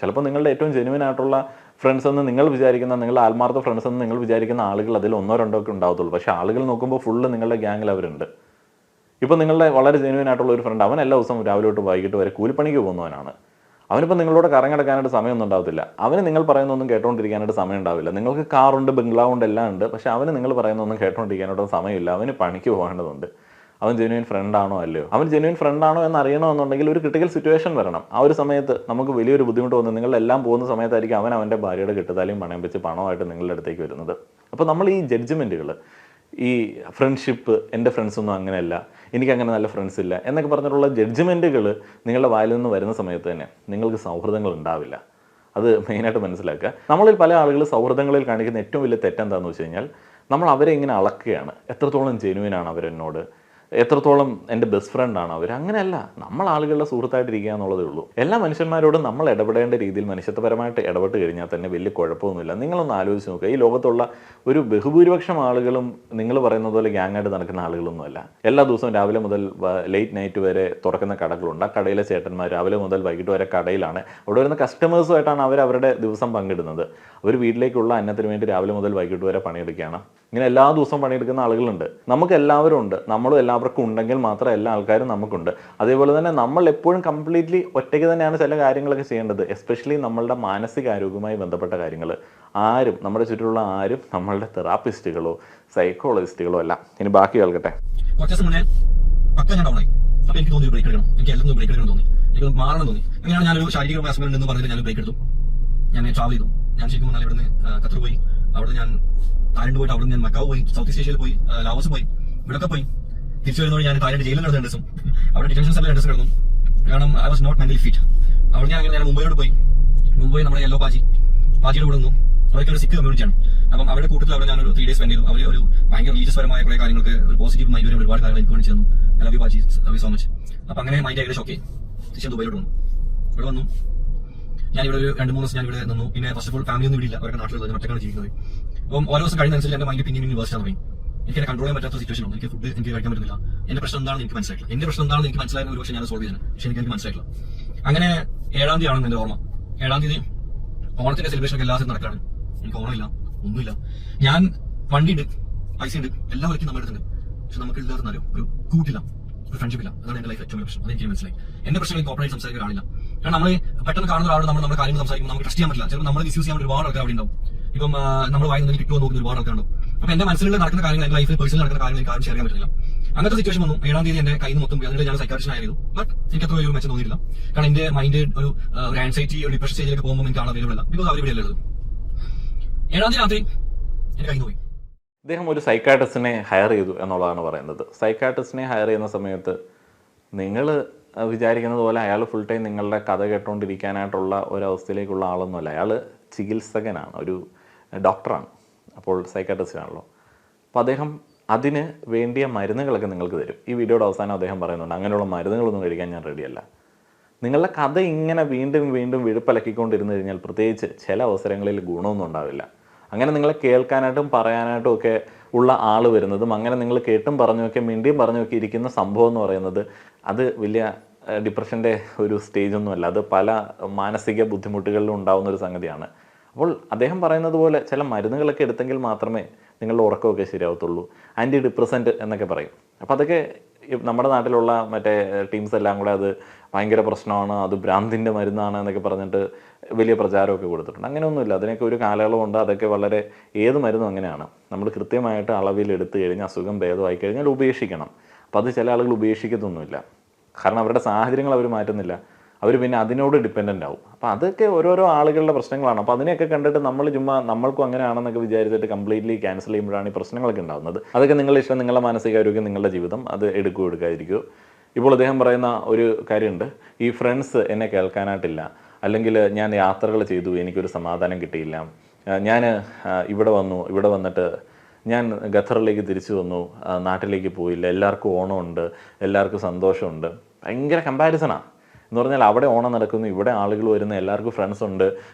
ചിലപ്പോൾ നിങ്ങളുടെ ഏറ്റവും ജെന്യുവൻ ആയിട്ടുള്ള ഫ്രണ്ട്സ് എന്ന് നിങ്ങൾ വിചാരിക്കുന്ന, നിങ്ങളുടെ ആത്മാർത്ഥ ഫ്രണ്ട്സ് എന്ന് നിങ്ങൾ വിചാരിക്കുന്ന ആളുകൾ അതിൽ 1-2 ഒക്കെ ഉണ്ടാവത്തുള്ളൂ. പക്ഷേ ആളുകൾ നോക്കുമ്പോൾ ഫുള്ള് നിങ്ങളുടെ ഗ്യാങ്ങിൽ അവരുണ്ട്. ഇപ്പോൾ നിങ്ങളുടെ വളരെ ജെന്യുവൻ ആയിട്ടുള്ള ഒരു ഫ്രണ്ട്, അവൻ എല്ലാ ദിവസവും രാവിലെ തൊട്ട് വൈകിട്ട് വരെ കൂലിപ്പണിക്ക് പോകുന്നവനാണ്. അവനിപ്പോൾ നിങ്ങളോട് കറങ്ങെടുക്കാനായിട്ട് സമയമൊന്നും ഉണ്ടാവത്തില്ല. അവന് നിങ്ങൾ പറയുന്നൊന്നും കേട്ടോണ്ടിരിക്കാനായിട്ട് സമയം ഉണ്ടാവില്ല. നിങ്ങൾക്ക് കാറുണ്ട്, ബംഗ്ലാവുണ്ട്, എല്ലാം ഉണ്ട്. പക്ഷേ അവന് നിങ്ങൾ പറയുന്നൊന്നും കേട്ടോണ്ടിരിക്കാനായിട്ട് സമയമില്ല. അവന് പണിക്ക് പോകേണ്ടതുണ്ട്. അവൻ ജെന്യുവൻ ഫ്രണ്ടാണോ അല്ലയോ? അവൻ ജെന്യുവൻ ഫ്രണ്ടാണോ എന്ന് അറിയണമെന്നുണ്ടെങ്കിൽ ഒരു ക്രിട്ടിക്കൽ സിറ്റുവേഷൻ വരണം. ആ ഒരു സമയത്ത് നമുക്ക് വലിയൊരു ബുദ്ധിമുട്ട് വന്ന് നിങ്ങളെല്ലാം പോകുന്ന സമയത്തായിരിക്കും അവൻ അവൻ്റെ ഭാര്യയുടെ കെട്ടുതാലിയും പണയം വെച്ച് പണമായിട്ട് നിങ്ങളുടെ അടുത്തേക്ക് വരുന്നത്. അപ്പോൾ നമ്മൾ ഈ ജഡ്ജ്മെൻറ്റുകൾ, ഈ ഫ്രണ്ട്ഷിപ്പ്, എൻ്റെ ഫ്രണ്ട്സൊന്നും അങ്ങനെയല്ല, എനിക്കങ്ങനെ നല്ല ഫ്രണ്ട്സ് ഇല്ല എന്നൊക്കെ പറഞ്ഞിട്ടുള്ള ജഡ്ജ്മെൻറ്റുകൾ നിങ്ങളുടെ വായിൽ നിന്ന് വരുന്ന സമയത്ത് തന്നെ നിങ്ങൾക്ക് സൗഹൃദങ്ങൾ ഉണ്ടാവില്ല. അത് മെയിനായിട്ട് മനസ്സിലാക്കുക. നമ്മളിൽ പല ആളുകൾ സൗഹൃദങ്ങളിൽ കാണിക്കുന്ന ഏറ്റവും വലിയ തെറ്റെന്താണെന്ന് വെച്ച് കഴിഞ്ഞാൽ നമ്മൾ അവരെ ഇങ്ങനെ അളക്കുകയാണ്. എത്രത്തോളം ജെന്യുവനാണ് അവരെന്നോട്, എത്രത്തോളം എൻ്റെ ബെസ്റ്റ് ഫ്രണ്ടാണ് അവർ. അങ്ങനെയല്ല, നമ്മൾ ആളുകളുടെ സുഹൃത്തായിട്ടിരിക്കുക എന്നുള്ളതേ ഉള്ളൂ. എല്ലാ മനുഷ്യന്മാരോടും നമ്മൾ ഇടപെടേണ്ട രീതിയിൽ മനുഷ്യത്വപരമായിട്ട് ഇടപെട്ട് കഴിഞ്ഞാൽ തന്നെ വലിയ കുഴപ്പമൊന്നുമില്ല. നിങ്ങളൊന്ന് ആലോചിച്ച് നോക്കുക, ഈ ലോകത്തുള്ള ഒരു ബഹുഭൂരിപക്ഷം ആളുകളും നിങ്ങൾ പറയുന്നത് പോലെ ഗ്യാങ്ങായിട്ട് നടക്കുന്ന ആളുകളൊന്നുമല്ല. എല്ലാ ദിവസവും രാവിലെ മുതൽ ലേറ്റ് നൈറ്റ് വരെ തുറക്കുന്ന കടകളുണ്ട്. ആ കടയിലെ ചേട്ടന്മാർ രാവിലെ മുതൽ വൈകിട്ട് വരെ കടയിലാണ്. അവിടെ വരുന്ന കസ്റ്റമേഴ്സുമായിട്ടാണ് അവരുടെ ദിവസം പങ്കിടുന്നത്. അവർ വീട്ടിലേക്കുള്ള അന്നത്തിന് വേണ്ടി രാവിലെ മുതൽ വൈകിട്ട് വരെ പണിയെടുക്കുകയാണ്. ഇങ്ങനെ എല്ലാ ദിവസവും പണിയെടുക്കുന്ന ആളുകളുണ്ട്. നമുക്ക് എല്ലാവരും ഉണ്ട്. നമ്മളും എല്ലാവർക്കും ഉണ്ടെങ്കിൽ മാത്രം എല്ലാ ആൾക്കാരും നമുക്കുണ്ട്. അതേപോലെ തന്നെ നമ്മൾ എപ്പോഴും കംപ്ലീറ്റ്ലി ഒറ്റയ്ക്ക് തന്നെയാണ് ചില കാര്യങ്ങളൊക്കെ ചെയ്യേണ്ടത്. എസ്പെഷ്യലി നമ്മളുടെ മാനസികാരോഗ്യവുമായി ബന്ധപ്പെട്ട കാര്യങ്ങൾ. ആരും നമ്മുടെ ചുറ്റുമുള്ള ആരും നമ്മളുടെ തെറാപ്പിസ്റ്റുകളോ സൈക്കോളജിസ്റ്റുകളോ അല്ല. ഇനി ബാക്കി കേൾക്കട്ടെ. കുറച്ച് ദിവസം മുന്നേ പക്ക ഞാൻ ഡൗണായി. അപ്പോൾ എനിക്ക് തോന്നി ബ്രേക്ക് എടുക്കണം, എനിക്ക് എല്ലാത്തിനും ബ്രേക്ക് എടുക്കണം തോന്നി, എനിക്ക് മാറണം തോന്നി. അങ്ങനെയാണ് ഞാനൊരു ശാരീരിക അസുഖം എന്ന് പറഞ്ഞിട്ട് ഞാൻ ബ്രേക്ക് എടുത്തു. ഞാൻ ട്രാവൽ ചെയ്തു. ഞാൻ ശരിക്കും പറഞ്ഞാൽ ഇവിടുന്ന് ഖത്തർ പോയി, അവിടെ ഞാൻ തായ്ലൻഡ് പോയിട്ട്, അവിടെ ഞാൻ മക്കാവ് പോയി, സൗത്ത് ഈസ്റ്റ് ഏഷ്യയിൽ പോയി, ലാവോസ് പോയി, ഇവിടെയൊക്കെ പോയി. തിരിച്ചു വരുന്നതോടെ ഞാൻ തായ്ലൻഡ് ജയിലിൽ കിടന്നു 2 ദിവസം. അവിടെ ഡിറ്റൻഷൻ സെല്ലിൽ 2 ദിവസം കിടന്നു. കാരണം I was not mentally fit. അവിടെ ഞാൻ അങ്ങനെ മുംബൈയോട് പോയി. മുംബൈ നമ്മുടെ യെല്ലോ പാജിയുടെ കൂടെ നിന്നു. അവർക്ക് ഒരു സിക്ക് കമ്മ്യൂണിറ്റിയാണ്. അപ്പം അവരുടെ കൂട്ടത്തിൽ അവിടെ ഞാനൊരു 3 days സ്പെൻഡ് ചെയ്തു. അവർ ഒരു ഭയങ്കര റിലീജിയസ് പരമായ കുറേ കാര്യങ്ങൾക്ക് ഒരു പോസിറ്റീവ് മൈൻഡ് വരെ ഒരുപാട് കാര്യങ്ങൾ എനിക്ക് വേണ്ടി ചെന്നു. I love you Paaji, love you so much. അപ്പം അങ്ങനെ മൈൻഡ് ഏകദേശം ഓക്കെ. തിരിച്ച് ദുബൈയിലോട്ട് വന്നു. ഇവിടെ വന്നു ഞാനിവിടെ ഒരു 2-3 ദിവസം ഞാൻ ഇവിടെ നിന്നു. പിന്നെ ഫസ്റ്റ് ഓഫ് ഓൾ ഫാമിലി ഒന്നും ഇടില്ല, അവരുടെ നാട്ടിൽ ഒറ്റക്കാണ് ജീവിക്കുന്നത്. അപ്പം ഓരോ ദിവസം കഴിയുന്നതനുസരിച്ച് എന്റെ മൈൻഡ് പിന്നെയും വേഴ്സ്റ്റ് ആണ്. എനിക്ക് എന്നെ കൺട്രോൾ ചെയ്യാൻ പറ്റാത്ത സിറ്റുവേഷൻ ഉണ്ട്. എനിക്ക് ഫുഡ് എനിക്ക് കഴിക്കാൻ പറ്റുന്നില്ല. എന്റെ പ്രശ്നം എന്താണെന്ന് എനിക്ക് മനസ്സിലായില്ല. എന്റെ പ്രശ്നം എന്താണെന്ന് എനിക്ക് മനസ്സിലായിരുന്ന ഒരു പക്ഷേ ഞാൻ സോൾവ് ചെയ്തത്. പക്ഷേ എനിക്ക് മനസ്സിലായില്ല. അങ്ങനെ 7-ാം തീയതി ആണെന്ന് എന്റെ ഓർമ്മ. 7-ാം തീയതി ഓണത്തിന്റെ സെലിബ്രേഷൻ ഒക്കെ എല്ലാ ദിവസവും നടക്കാണ്. എനിക്ക് ഓണമില്ല, ഒന്നുമില്ല. ഞാൻ വണ്ടിയുണ്ട്, പൈസ ഉണ്ട്, എല്ലാ വഴിക്കും നമ്മുടെ അടുത്തുണ്ട്. പക്ഷെ നമുക്ക് ഇല്ലാതെന്നറിയോ ഒരു കൂട്ടില്ല, ഒരു ഫ്രണ്ട്ഷിപ്പ് ഇല്ല. അതാണ് എന്റെ ലൈഫ് ഏറ്റവും വലിയ പ്രശ്നം. അതെനിക്ക് മനസ്സിലായി. എന്റെ പ്രശ്നങ്ങൾ കോപ്പറേറ്റ് സംസാരിക്കാൻ കാണില്ല. കാരണം നമ്മൾ പെട്ടെന്ന് കാണുന്ന ഒരാളോട് നമ്മുടെ കാര്യങ്ങൾ സംസാരിക്കുമ്പോൾ നമുക്ക് ട്രസ്റ്റ് ചെയ്യാൻ പറ്റില്ല. ചിലപ്പോൾ നമ്മൾ മിസ്യൂസ് ചെയ്യാൻ ഒരുപാട് ആൾക്കാർ അവിടെ ഉണ്ടാവും. ഇപ്പം നമ്മൾ വായിന്ന് കിട്ടുമോ നോക്കുന്ന ഒരുപാട് ആൾക്കാരുണ്ടാവും. അപ്പൊ എന്റെ മനസ്സിലുള്ള നടക്കുന്ന കാര്യങ്ങൾ, എന്റെ ലൈഫിൽ പേഴ്സണൽ നടക്കുന്ന കാര്യങ്ങൾ എനിക്ക് ആരും ഷെയർ ചെയ്യാൻ പറ്റില്ല. അങ്ങനത്തെ സിറ്റുവേഷൻ വന്നു. 7-ാം തീയതി എന്റെ കയ്യിൽ നിന്ന് മൊത്തം പോയി. അതിന് ഞാൻ സൈക്കാട്രിസ്റ്റ് ആയിരുന്നു. ബട്ട് എനിക്ക് അത്ര ഒരു മെച്ചം തോന്നിയില്ല. കാരണം എന്റെ മൈൻഡ് ഒരു ആൻസൈറ്റി, ഒരു ഡിപ്രഷൻ സ്റ്റേജിലേക്ക് പോകുമ്പോൾ എനിക്ക് ആൾ അവൈലബിൾ അല്ല. ബിക്കോസ് അവർ ഇവിടെ ഉള്ളത്. 7-ാം തീയതി രാത്രി എന്റെ കയ്യിൽ നിന്ന് പോയി. അദ്ദേഹം ഒരു സൈക്കാട്രിസ്റ്റിനെ ഹയർ ചെയ്തു എന്നുള്ളതാണ് പറയുന്നത്. സൈക്കാട്രിസ്റ്റിനെ ഹയർ ചെയ്യുന്ന സമയത്ത് നിങ്ങൾ വിചാരിക്കുന്നത് പോലെ അയാൾ ഫുൾ ടൈം നിങ്ങളുടെ കഥ കേട്ടുകൊണ്ടിരിക്കാനായിട്ടുള്ള ഒരവസ്ഥയിലേക്കുള്ള ആളൊന്നുമല്ല. അയാൾ ചികിത്സകനാണ്, ഒരു ഡോക്ടറാണ്. അപ്പോൾ സൈക്കാട്രിസ്റ്റ് ആണല്ലോ. അപ്പോൾ അദ്ദേഹം അതിന് വേണ്ടിയ മരുന്നുകളൊക്കെ നിങ്ങൾക്ക് തരും. ഈ വീഡിയോയുടെ അവസാനം അദ്ദേഹം പറയുന്നുണ്ട് അങ്ങനെയുള്ള മരുന്നുകളൊന്നും കഴിക്കാൻ ഞാൻ റെഡിയല്ല. നിങ്ങളുടെ കഥ ഇങ്ങനെ വീണ്ടും വീണ്ടും വിഴുപ്പലക്കിക്കൊണ്ടിരുന്നു കഴിഞ്ഞാൽ പ്രത്യേകിച്ച് ചില അവസരങ്ങളിൽ ഗുണമൊന്നും ഉണ്ടാവില്ല. അങ്ങനെ നിങ്ങളെ കേൾക്കാനായിട്ടും പറയാനായിട്ടും ഒക്കെ ഉള്ള ആൾ വരുന്നതും അങ്ങനെ നിങ്ങൾ കേട്ടും പറഞ്ഞുമൊക്കെ മിണ്ടിയും പറഞ്ഞുമൊക്കെ ഇരിക്കുന്ന സംഭവം എന്ന് പറയുന്നത് അത് വലിയ ഡിപ്രഷൻ്റെ ഒരു സ്റ്റേജൊന്നുമല്ല. അത് പല മാനസിക ബുദ്ധിമുട്ടുകളിലും ഉണ്ടാകുന്ന ഒരു സംഗതിയാണ്. അപ്പോൾ അദ്ദേഹം പറയുന്നത് പോലെ ചില മരുന്നുകളൊക്കെ എടുത്തെങ്കിൽ മാത്രമേ നിങ്ങളുടെ ഉറക്കമൊക്കെ ശരിയാവത്തുള്ളൂ. ആൻറ്റി ഡിപ്രസൻറ്റ് എന്നൊക്കെ പറയും. അപ്പോൾ അതൊക്കെ നമ്മുടെ നാട്ടിലുള്ള മറ്റേ ടീംസ് എല്ലാം കൂടെ അത് ഭയങ്കര പ്രശ്നമാണ്, അത് ഭ്രാന്തിൻ്റെ മരുന്നാണ് എന്നൊക്കെ പറഞ്ഞിട്ട് വലിയ പ്രചാരമൊക്കെ കൊടുത്തിട്ടുണ്ട്. അങ്ങനെയൊന്നുമില്ല. അതിനൊക്കെ ഒരു കാലയളവുണ്ട്. അതൊക്കെ വളരെ ഏത് മരുന്നും അങ്ങനെയാണ്. നമ്മൾ കൃത്യമായിട്ട് അളവിൽ എടുത്തു കഴിഞ്ഞാൽ അസുഖം ഭേദമായി കഴിഞ്ഞാൽ ഉപേക്ഷിക്കണം. അപ്പോൾ അത് ചില ആളുകൾ ഉപേക്ഷിക്കത്തൊന്നുമില്ല. കാരണം അവരുടെ സാഹചര്യങ്ങൾ അവർ മാറ്റുന്നില്ല. അവർ പിന്നെ അതിനോട് ഡിപ്പെൻഡൻ്റ് ആവും. അപ്പോൾ അതൊക്കെ ഓരോരോ ആളുകളുടെ പ്രശ്നങ്ങളാണ്. അപ്പോൾ അതിനെയൊക്കെ കണ്ടിട്ട് നമ്മൾ ചുമ്മാ നമ്മൾക്കും അങ്ങനെയാണെന്നൊക്കെ വിചാരിച്ചിട്ട് കംപ്ലീറ്റ്ലി ക്യാൻസൽ ചെയ്യുമ്പോഴാണ് ഈ പ്രശ്നങ്ങളൊക്കെ ഉണ്ടാകുന്നത്. അതൊക്കെ നിങ്ങളുടെ ഇഷ്ടം, നിങ്ങളുടെ മാനസികാരോഗ്യം, നിങ്ങളുടെ ജീവിതം, അത് എടുക്കാതിരിക്കുമോ. ഇപ്പോൾ അദ്ദേഹം പറയുന്ന ഒരു കാര്യമുണ്ട്, ഈ ഫ്രണ്ട്സ് എന്നെ കേൾക്കാനായിട്ടില്ല, അല്ലെങ്കിൽ ഞാൻ യാത്രകൾ ചെയ്തു എനിക്കൊരു സമാധാനം കിട്ടിയില്ല, ഞാൻ ഇവിടെ വന്നിട്ട് ഞാൻ ഖത്തറിലേക്ക് തിരിച്ചു വന്നു, നാട്ടിലേക്ക് പോയില്ല, എല്ലാവർക്കും ഓണമുണ്ട്, എല്ലാവർക്കും സന്തോഷമുണ്ട്. ഭയങ്കര കമ്പാരിസണാണ് എന്ന് പറഞ്ഞാൽ അവിടെ ഓണം നടക്കുന്നു, ഇവിടെ ആളുകൾ വരുന്നു, എല്ലാവർക്കും ഫ്രണ്ട്സ് ഉണ്ട്,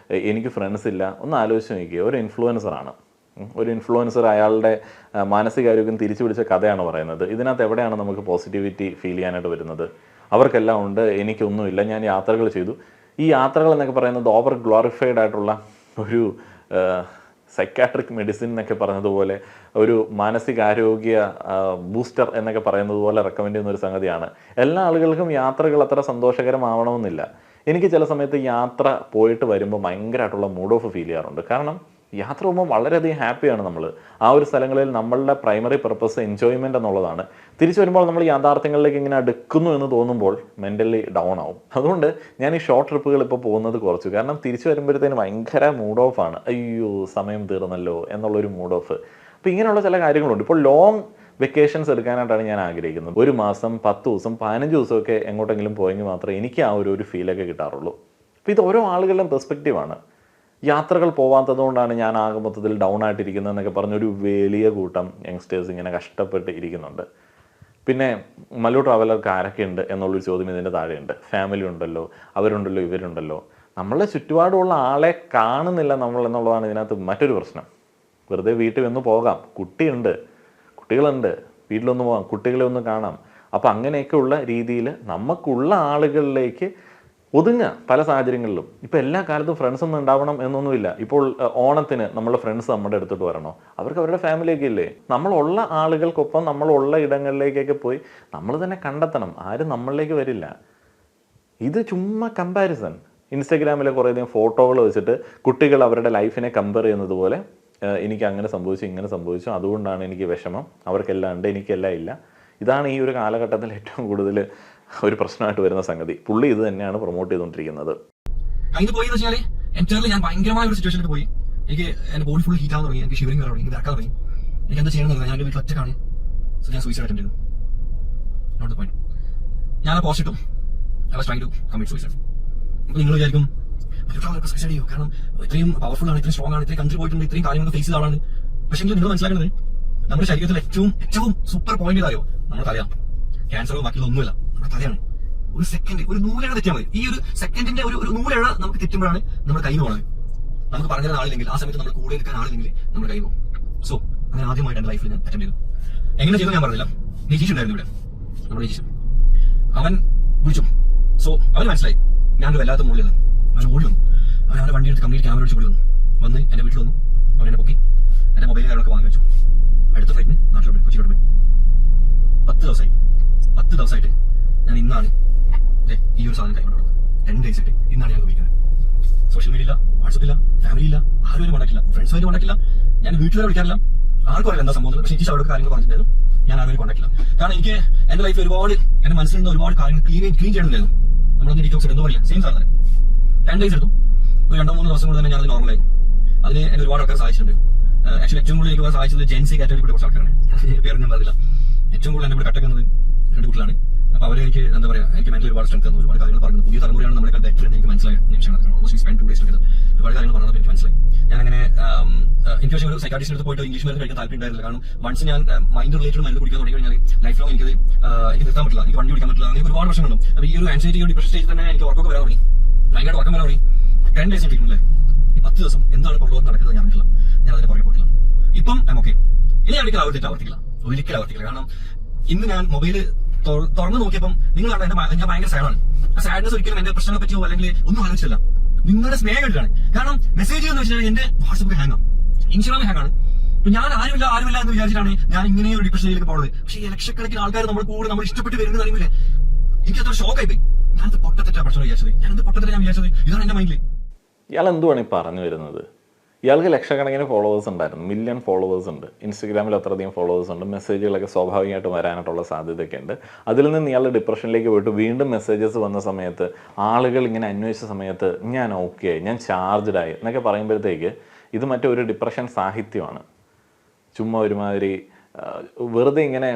എനിക്ക് ഫ്രണ്ട്സ് ഇല്ല. ഒന്ന് ആലോചിച്ച് നോക്കിക്കുക. ഒരു ഇൻഫ്ലുവൻസറാണ്, ഒരു ഇൻഫ്ലുവൻസർ അയാളുടെ മാനസികാരോഗ്യം തിരിച്ചു പിടിച്ച കഥയാണ് പറയുന്നത്. ഇതിനകത്ത് എവിടെയാണ് നമുക്ക് പോസിറ്റിവിറ്റി ഫീൽ ചെയ്യാനായിട്ട് വരുന്നത്? അവർക്കെല്ലാം ഉണ്ട്, എനിക്കൊന്നുമില്ല, ഞാൻ യാത്രകൾ ചെയ്തു. ഈ യാത്രകൾ എന്നൊക്കെ പറയുന്നത് ഓവർ ഗ്ലോറിഫൈഡ് ആയിട്ടുള്ള ഒരു സൈക്കാട്രിക് മെഡിസിൻ എന്നൊക്കെ പറഞ്ഞതുപോലെ ഒരു മാനസികാരോഗ്യ ബൂസ്റ്റർ എന്നൊക്കെ പറയുന്നത് പോലെ റെക്കമെൻഡ് ചെയ്യുന്ന ഒരു സംഗതിയാണ്. എല്ലാ ആളുകൾക്കും യാത്രകൾ അത്ര സന്തോഷകരമാവണമെന്നില്ല. എനിക്ക് ചില സമയത്ത് യാത്ര പോയിട്ട് വരുമ്പോൾ ഭയങ്കരമായിട്ടുള്ള മൂഡ് ഓഫ് ഫീൽ ചെയ്യാറുണ്ട്. കാരണം യാത്ര പോകുമ്പോൾ വളരെയധികം ഹാപ്പിയാണ് നമ്മൾ. ആ ഒരു സ്ഥലങ്ങളിൽ നമ്മളുടെ പ്രൈമറി പർപ്പസ് എൻജോയ്മെൻ്റ് എന്നുള്ളതാണ്. തിരിച്ചു വരുമ്പോൾ നമ്മൾ യാഥാർത്ഥ്യങ്ങളിലേക്ക് ഇങ്ങനെ അടുക്കുന്നു എന്ന് തോന്നുമ്പോൾ മെൻ്റലി ഡൗൺ ആവും. അതുകൊണ്ട് ഞാൻ ഈ ഷോർട്ട് ട്രിപ്പുകൾ ഇപ്പോൾ പോകുന്നത് കുറച്ചു. കാരണം തിരിച്ചു വരുമ്പോഴത്തേന് ഭയങ്കര മൂഡ് ഓഫാണ്. അയ്യോ സമയം തീർന്നല്ലോ എന്നുള്ളൊരു മൂഡ് ഓഫ്. അപ്പോൾ ഇങ്ങനെയുള്ള ചില കാര്യങ്ങളുണ്ട്. ഇപ്പോൾ ലോങ് വെക്കേഷൻസ് എടുക്കാനായിട്ടാണ് ഞാൻ ആഗ്രഹിക്കുന്നത്. 1 മാസം, 10 ദിവസം, 15 ദിവസമൊക്കെ എങ്ങോട്ടെങ്കിലും പോയെങ്കിൽ മാത്രമേ എനിക്ക് ആ ഒരു ഫീലൊക്കെ കിട്ടാറുള്ളൂ. അപ്പോൾ ഇത് ഓരോ ആളുകളുടെയും പെർസ്പെക്റ്റീവാണ്. യാത്രകൾ പോകാത്തതുകൊണ്ടാണ് ഞാൻ ആകെ മൊത്തത്തിൽ ഡൗൺ ആയിട്ടിരിക്കുന്നതെന്നൊക്കെ പറഞ്ഞൊരു വലിയ കൂട്ടം യങ്സ്റ്റേഴ്സ് ഇങ്ങനെ കഷ്ടപ്പെട്ട് ഇരിക്കുന്നുണ്ട്. പിന്നെ മല്ലു ട്രാവലർക്ക് ആരൊക്കെ ഉണ്ട് എന്നുള്ളൊരു ചോദ്യം ഇതിൻ്റെ താഴെയുണ്ട്. ഫാമിലി ഉണ്ടല്ലോ, അവരുണ്ടല്ലോ, ഇവരുണ്ടല്ലോ. നമ്മളെ ചുറ്റുപാടുമുള്ള ആളെ കാണുന്നില്ല നമ്മൾ എന്നുള്ളതാണ് ഇതിനകത്ത് മറ്റൊരു പ്രശ്നം. വെറുതെ വീട്ടിൽ ഒന്ന് പോകാം, കുട്ടികളുണ്ട്, വീട്ടിലൊന്ന് പോകാം, കുട്ടികളെ ഒന്ന് കാണാം. അപ്പോൾ അങ്ങനെയൊക്കെയുള്ള രീതിയിൽ നമുക്കുള്ള ആളുകളിലേക്ക് ഒതുങ്ങുക പല സാഹചര്യങ്ങളിലും. ഇപ്പോൾ എല്ലാ കാലത്തും ഫ്രണ്ട്സ് ഒന്നും ഉണ്ടാവണം എന്നൊന്നുമില്ല. ഇപ്പോൾ ഓണത്തിന് നമ്മളുടെ ഫ്രണ്ട്സ് നമ്മുടെ അടുത്തോട്ട് വരണോ? അവർക്ക് അവരുടെ ഫാമിലിയൊക്കെ ഇല്ലേ? നമ്മളുള്ള ആളുകൾക്കൊപ്പം നമ്മളുള്ള ഇടങ്ങളിലേക്കൊക്കെ പോയി നമ്മൾ തന്നെ കണ്ടെത്തണം. ആരും നമ്മളിലേക്ക് വരില്ല. ഇത് ചുമ്മാ കമ്പാരിസൺ. ഇൻസ്റ്റഗ്രാമിലെ കുറേയധികം ഫോട്ടോകൾ വെച്ചിട്ട് കുട്ടികൾ അവരുടെ ലൈഫിനെ കമ്പയർ ചെയ്യുന്നത് പോലെ എനിക്ക് അങ്ങനെ സംഭവിച്ചു, ഇങ്ങനെ സംഭവിച്ചു, അതുകൊണ്ടാണ് എനിക്ക് വിഷമം, അവർക്കെല്ലാം ഉണ്ട്, എനിക്കെല്ലാം ഇല്ല. ഇതാണ് ഈ ഒരു കാലഘട്ടത്തിൽ ഏറ്റവും കൂടുതൽ ഒരു പ്രശ്നമായിട്ട് വരുന്ന സംഗതി. പുള്ളി ഇത് തന്നെയാണ് പ്രൊമോട്ട് ചെയ്തുകൊണ്ടിരിക്കുന്നത്. അതിന് പോയി വെച്ചാൽ എൻറ്റയർലി ഞാൻ ഭയങ്കരമായ ഒരു സിറ്റുവേഷനിൽ പോയി. എനിക്ക് എന്റെ ബോഡി ഫുൾ ഹീറ്റ് ആവാൻ തുടങ്ങി, എനിക്ക് ഷിവറിംഗ് വരാൻ തുടങ്ങി, എനിക്ക് ഇറക്കാൻ തുടങ്ങി. എനിക്ക് എന്താ ചെയ്യണമെന്ന് അറിയാം. ഞാൻ വീട്ടിൽ ഒറ്റക്കാണ്. സോ ഞാൻ സൂയിസൈഡ് അറ്റൻഡ് ചെയ്തു. Not the point. ഞാൻ പോസ്റ്റ് ഇട്ടു. I was trying to commit suicide. അപ്പോൾ നിങ്ങൾ വിചാരിക്കും സൂയിസൈഡ് ചെയ്യോ? കാരണം ഇത്രയും പവർഫുൾ ആണ്, ഇത്രയും സ്ട്രോങ് ആണ്, ഇത്രയും കൺട്രി പോയിട്ടുണ്ട്, ഇത്രയും കാര്യങ്ങൾ ഫേസ് ചെയ്ത ആളാണ്. പക്ഷേ നിങ്ങൾ മനസ്സിലാക്കുന്നത് നമ്മുടെ ശരീരത്തിൽ ഏറ്റവും സൂപ്പർ പോയിന്റ് ഇതായോ? നമ്മുടെ തലയാ. ക്യാൻസറോ ബാക്കിയൊന്നുമില്ല, നമ്മുടെ തലയാണ്. ഒരു സെക്കൻഡ്, ഒരു നൂലഴ തെറ്റിയാൽ മതി. ഈ ഒരു സെക്കൻഡിന്റെ ഒരു നൂലഴ നമുക്ക് തെറ്റുമ്പോഴാണ് നമ്മുടെ കൈ പോകുന്നത്. നമുക്ക് പറഞ്ഞു തരാൻ ആളില്ലെങ്കിൽ, ആ സമയത്ത് നമ്മുടെ കൂടെ എടുക്കാൻ ആളില്ലെങ്കിൽ നമ്മുടെ കൈ പോകും. സോ അങ്ങനെ ആദ്യമായിട്ട് എന്റെ ലൈഫിൽ ഞാൻ അറ്റൻഡ് ചെയ്തു. എങ്ങനെ ചെയ്തു ഞാൻ പറഞ്ഞില്ല. നിജീഷ് ഉണ്ടായിരുന്നു ഇവിടെ, നമ്മുടെ നിജീഷ്. അവൻ വിളിച്ചു. സോ അവന് മനസ്സിലായി ഞാനൊരു വല്ലാത്ത മുകളിൽ. അവൻ ഓടി വന്നു. അവൻ വണ്ടി എടുത്ത് കംപ്ലീറ്റ് ക്യാമറ വെച്ച് ഓടി വന്ന് എന്റെ വീട്ടിൽ വന്നു. അവൻ എന്നെ പൊക്കി, എന്റെ മൊബൈൽ കാര്യങ്ങളൊക്കെ വാങ്ങി വെച്ചു. അടുത്ത ഫ്ലൈറ്റിന് നാട്ടിലോട്ട്, കൊച്ചിയിലോട്ട് പോയി. 10 ദിവസമായിട്ട് ഞാൻ ഇന്നാണ് ഈ ഒരു സാധനം കൈകൊണ്ടുള്ളത്. 10 days ആയിട്ട് ഇന്നാണ് ഞാൻ ഉപയോഗിക്കുന്നത്. സോഷ്യൽ മീഡിയ ഇല്ല, വാട്സപ്പ് ഇല്ല, ഫാമിലി ഇല്ല, ആരും കോണ്ടാക്ടില്ല, ഫ്രണ്ട്സുമായിട്ട് കോണ്ടാക്ടില്ല. ഞാൻ വീട്ടിൽ വിളിക്കാറില്ല, ആർക്കും അറിയില്ല എന്താ സംഭവം. പക്ഷേ എനിക്ക് അവിടെ കാര്യങ്ങൾ പറഞ്ഞിട്ടുണ്ടായിരുന്നു. ഞാൻ ആരും കോണ്ടാക്ടില്ല. കാരണം എനിക്ക് എന്റെ ലൈഫിൽ ഒരുപാട് എന്റെ മനസ്സിലുള്ള ഒരുപാട് കാര്യങ്ങൾ ക്ലീൻ ചെയ്യണമെന്നായിരുന്നു. നമ്മളൊന്ന് ഡീറ്റോക്സ് എന്തോ പറയാം, സെയിം സാധനം. 10 days എടുത്തു. ഒരു 2-3 ദിവസം കൊണ്ട് തന്നെ ഞാനത് നോർമലായി. അതിന് എന്നെ ഒരുപാട് ആൾക്കാർ സഹായിച്ചിട്ടുണ്ട്. ആക്ച്വലി ഏറ്റവും കൂടുതൽ എനിക്ക് സഹായിച്ചത് ജെൻസി കാറ്റഗറി കുറച്ച് ആൾക്കാരാണ്. പേര് ഞാൻ പറഞ്ഞില്ല. ഏറ്റവും കൂടുതൽ എന്നെ ഇവിടെ കട്ടക്കുന്നത് 2 കുട്ടികളാണ്. അപ്പൊ അവരെ എനിക്ക് എന്താ പറയാ, എനിക്ക് മെന്റലി ഒരുപാട് സ്ട്രെങ്ത് തന്നു, ഒരുപാട് കാര്യങ്ങൾ പറഞ്ഞു. പുതിയ തലമുറയാണ് നമ്മുടെ ബെറ്റർ എന്ന് എനിക്ക് മനസ്സിലായ നിമിഷമാണ്. ഓൾമോസ്റ്റ് സ്പെൻഡ് 2 days ഒരുപാട് കാര്യങ്ങൾ പറഞ്ഞപ്പോൾ എനിക്ക് മനസ്സിലായി. ഞാൻ അങ്ങനെ എനിക്ക് പക്ഷേ ഒരു സൈക്കാട്രിസ്റ്റിന്റെ അടുത്ത് പോയിട്ട് ഇംഗ്ലീഷ് മരുന്ന് കഴിക്കാൻ താല്പര്യം ഉണ്ടായിരുന്നില്ല. കാരണം വൺസ് ഞാൻ മൈൻഡ് റിലേറ്റഡ് മരുന്ന് കുടിക്കാൻ തുടങ്ങി കഴിഞ്ഞാൽ ലൈഫ് ലോങ് എനിക്ക് നിർത്താൻ പറ്റില്ല, എനിക്ക് വണ്ടി ഓടിക്കാൻ പറ്റില്ല, അങ്ങനെ ഒരുപാട് പ്രശ്നങ്ങളുണ്ട്. അപ്പോൾ ഈ ഒരു ആൻസൈറ്റി ഡിപ്രഷൻ സ്റ്റേജിൽ തന്നെ എനിക്ക് ഉറക്കമൊക്കെ വരാൻ തുടങ്ങി, ഭയങ്കരമായിട്ട് ഉറക്കം വരാൻ തുടങ്ങി. 10 days ട്രീറ്റ്മെന്റ്. ഈ 10 ദിവസം എന്താണ് പുറത്ത് നടക്കുന്നത് ഞാൻ അറിയില്ല, ഞാൻ അതിനെ പുറകെ പോയിട്ടില്ല. ഇപ്പം ഓക്കെ, ഇനി ഞാൻ ഒരിക്കലും ആവർത്തിക്കില്ല. കാരണം ഇന്ന് ഞാൻ മൊബൈല് തുറന്നു നോക്കിയപ്പം നിങ്ങൾ കണ്ട ഞാൻ ഭയങ്കര സാഡാണ്. ആ സാഡ്നെസ് ഒരിക്കലും എന്റെ പ്രശ്നങ്ങളെ പറ്റിയോ അല്ലെങ്കിൽ ഒന്നും ആലോചിച്ചില്ല, നിങ്ങളുടെ സ്നേഹം കണ്ടിട്ടാണ്. കാരണം മെസ്സേജ് എന്ന് വെച്ചാൽ എന്റെ വാട്സപ്പ് ഹാങ് ആണ്, ഇൻസ്റ്റാഗ്രാം ഹാങ് ആണ്. ഇപ്പൊ ഞാൻ ആരുമില്ല എന്ന് വിചാരിച്ചിട്ടാണ് ഞാൻ ഇങ്ങനെ ഒരു ഡിപ്രഷനിലേക്ക് പോകുന്നത്. പക്ഷേ ഈ ലക്ഷക്കണക്കിന് ആൾക്കാർ നമ്മുടെ കൂടെ നമ്മൾ ഇഷ്ടപ്പെട്ട് വരുന്നത് അറിയില്ലേ, എനിക്ക് അത്ര ഷോക്കായി പോയി. ഞാനത് പൊട്ടത്തെറ്റാ പ്രശ്നം വിചാരിച്ചത്, ഞാൻ വിചാരിച്ചത് ഇതാണ് എന്റെ മൈൻഡിൽ. ഇയാൾ എന്തുവാണ് ഈ പറഞ്ഞു വരുന്നത്? ഇയാൾക്ക് ലക്ഷക്കണക്കിന് ഫോളോവേഴ്സ് ഉണ്ടായിരുന്നു, മില്യൺ ഫോളോവേഴ്സ് ഉണ്ട്, ഇൻസ്റ്റഗ്രാമിൽ അത്രയധികം ഫോളോവേഴ്സ് ഉണ്ട്, മെസ്സേജുകളൊക്കെ സ്വാഭാവികമായിട്ട് വരാനായിട്ടുള്ള സാധ്യതയൊക്കെ ഉണ്ട്. അതിൽ നിന്ന് ഇയാൾ ഡിപ്രഷനിലേക്ക് പോയിട്ട് വീണ്ടും മെസ്സേജസ് വന്ന സമയത്ത് ആളുകൾ ഇങ്ങനെ അന്വേഷിച്ച സമയത്ത് ഞാൻ ഓക്കെ ആയി, ഞാൻ ചാർജ്ഡായി എന്നൊക്കെ പറയുമ്പോഴത്തേക്ക് ഇത് മറ്റൊരു ഡിപ്രഷൻ സാഹിത്യമാണ്. ചുമ്മാ ഒരുമാതിരി വെറുതെ ഇങ്ങനെ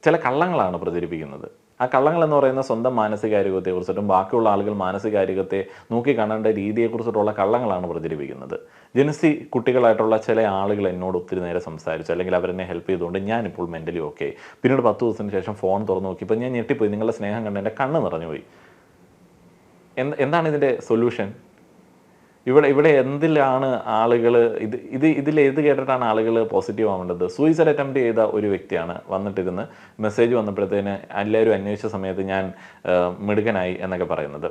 ചില കള്ളങ്ങളാണ് പ്രചരിപ്പിക്കുന്നത്. ആ കള്ളങ്ങൾ എന്ന് പറയുന്ന സ്വന്തം മാനസികാരോഗ്യത്തെക്കുറിച്ചിട്ടും ബാക്കിയുള്ള ആളുകൾ മാനസികാരോഗ്യത്തെ നോക്കി കാണേണ്ട രീതിയെക്കുറിച്ചിട്ടുള്ള കള്ളങ്ങളാണ് പ്രചരിപ്പിക്കുന്നത്. ജനസി കുട്ടികളായിട്ടുള്ള ചില ആളുകൾ എന്നോട് ഒത്തിരി നേരം സംസാരിച്ചു, അല്ലെങ്കിൽ അവരെന്നെ ഹെൽപ്പ് ചെയ്തുകൊണ്ട് ഞാനിപ്പോൾ മെൻ്റലി ഓക്കെ. പിന്നീട് 10 ദിവസത്തിന് ശേഷം ഫോൺ തുറന്നു നോക്കിയപ്പോൾ ഞാൻ ഞെട്ടിപ്പോയി, നിങ്ങളുടെ സ്നേഹം കണ്ട് എൻ്റെ കണ്ണ് നിറഞ്ഞുപോയി. എന്താണ് ഇതിൻ്റെ സൊല്യൂഷൻ? ഇവിടെ എന്തിലാണ് ആളുകൾ ഇതിലേത് കേട്ടിട്ടാണ് ആളുകൾ പോസിറ്റീവ് ആവേണ്ടത്? സൂയിസൈഡ് അറ്റംപ്റ്റ് ചെയ്ത ഒരു വ്യക്തിയാണ് വന്നിട്ടിരുന്ന് മെസ്സേജ് വന്നപ്പോഴത്തേന് എല്ലാവരും അന്വേഷിച്ച സമയത്ത് ഞാൻ മിടുക്കനായി എന്നൊക്കെ പറയുന്നത്.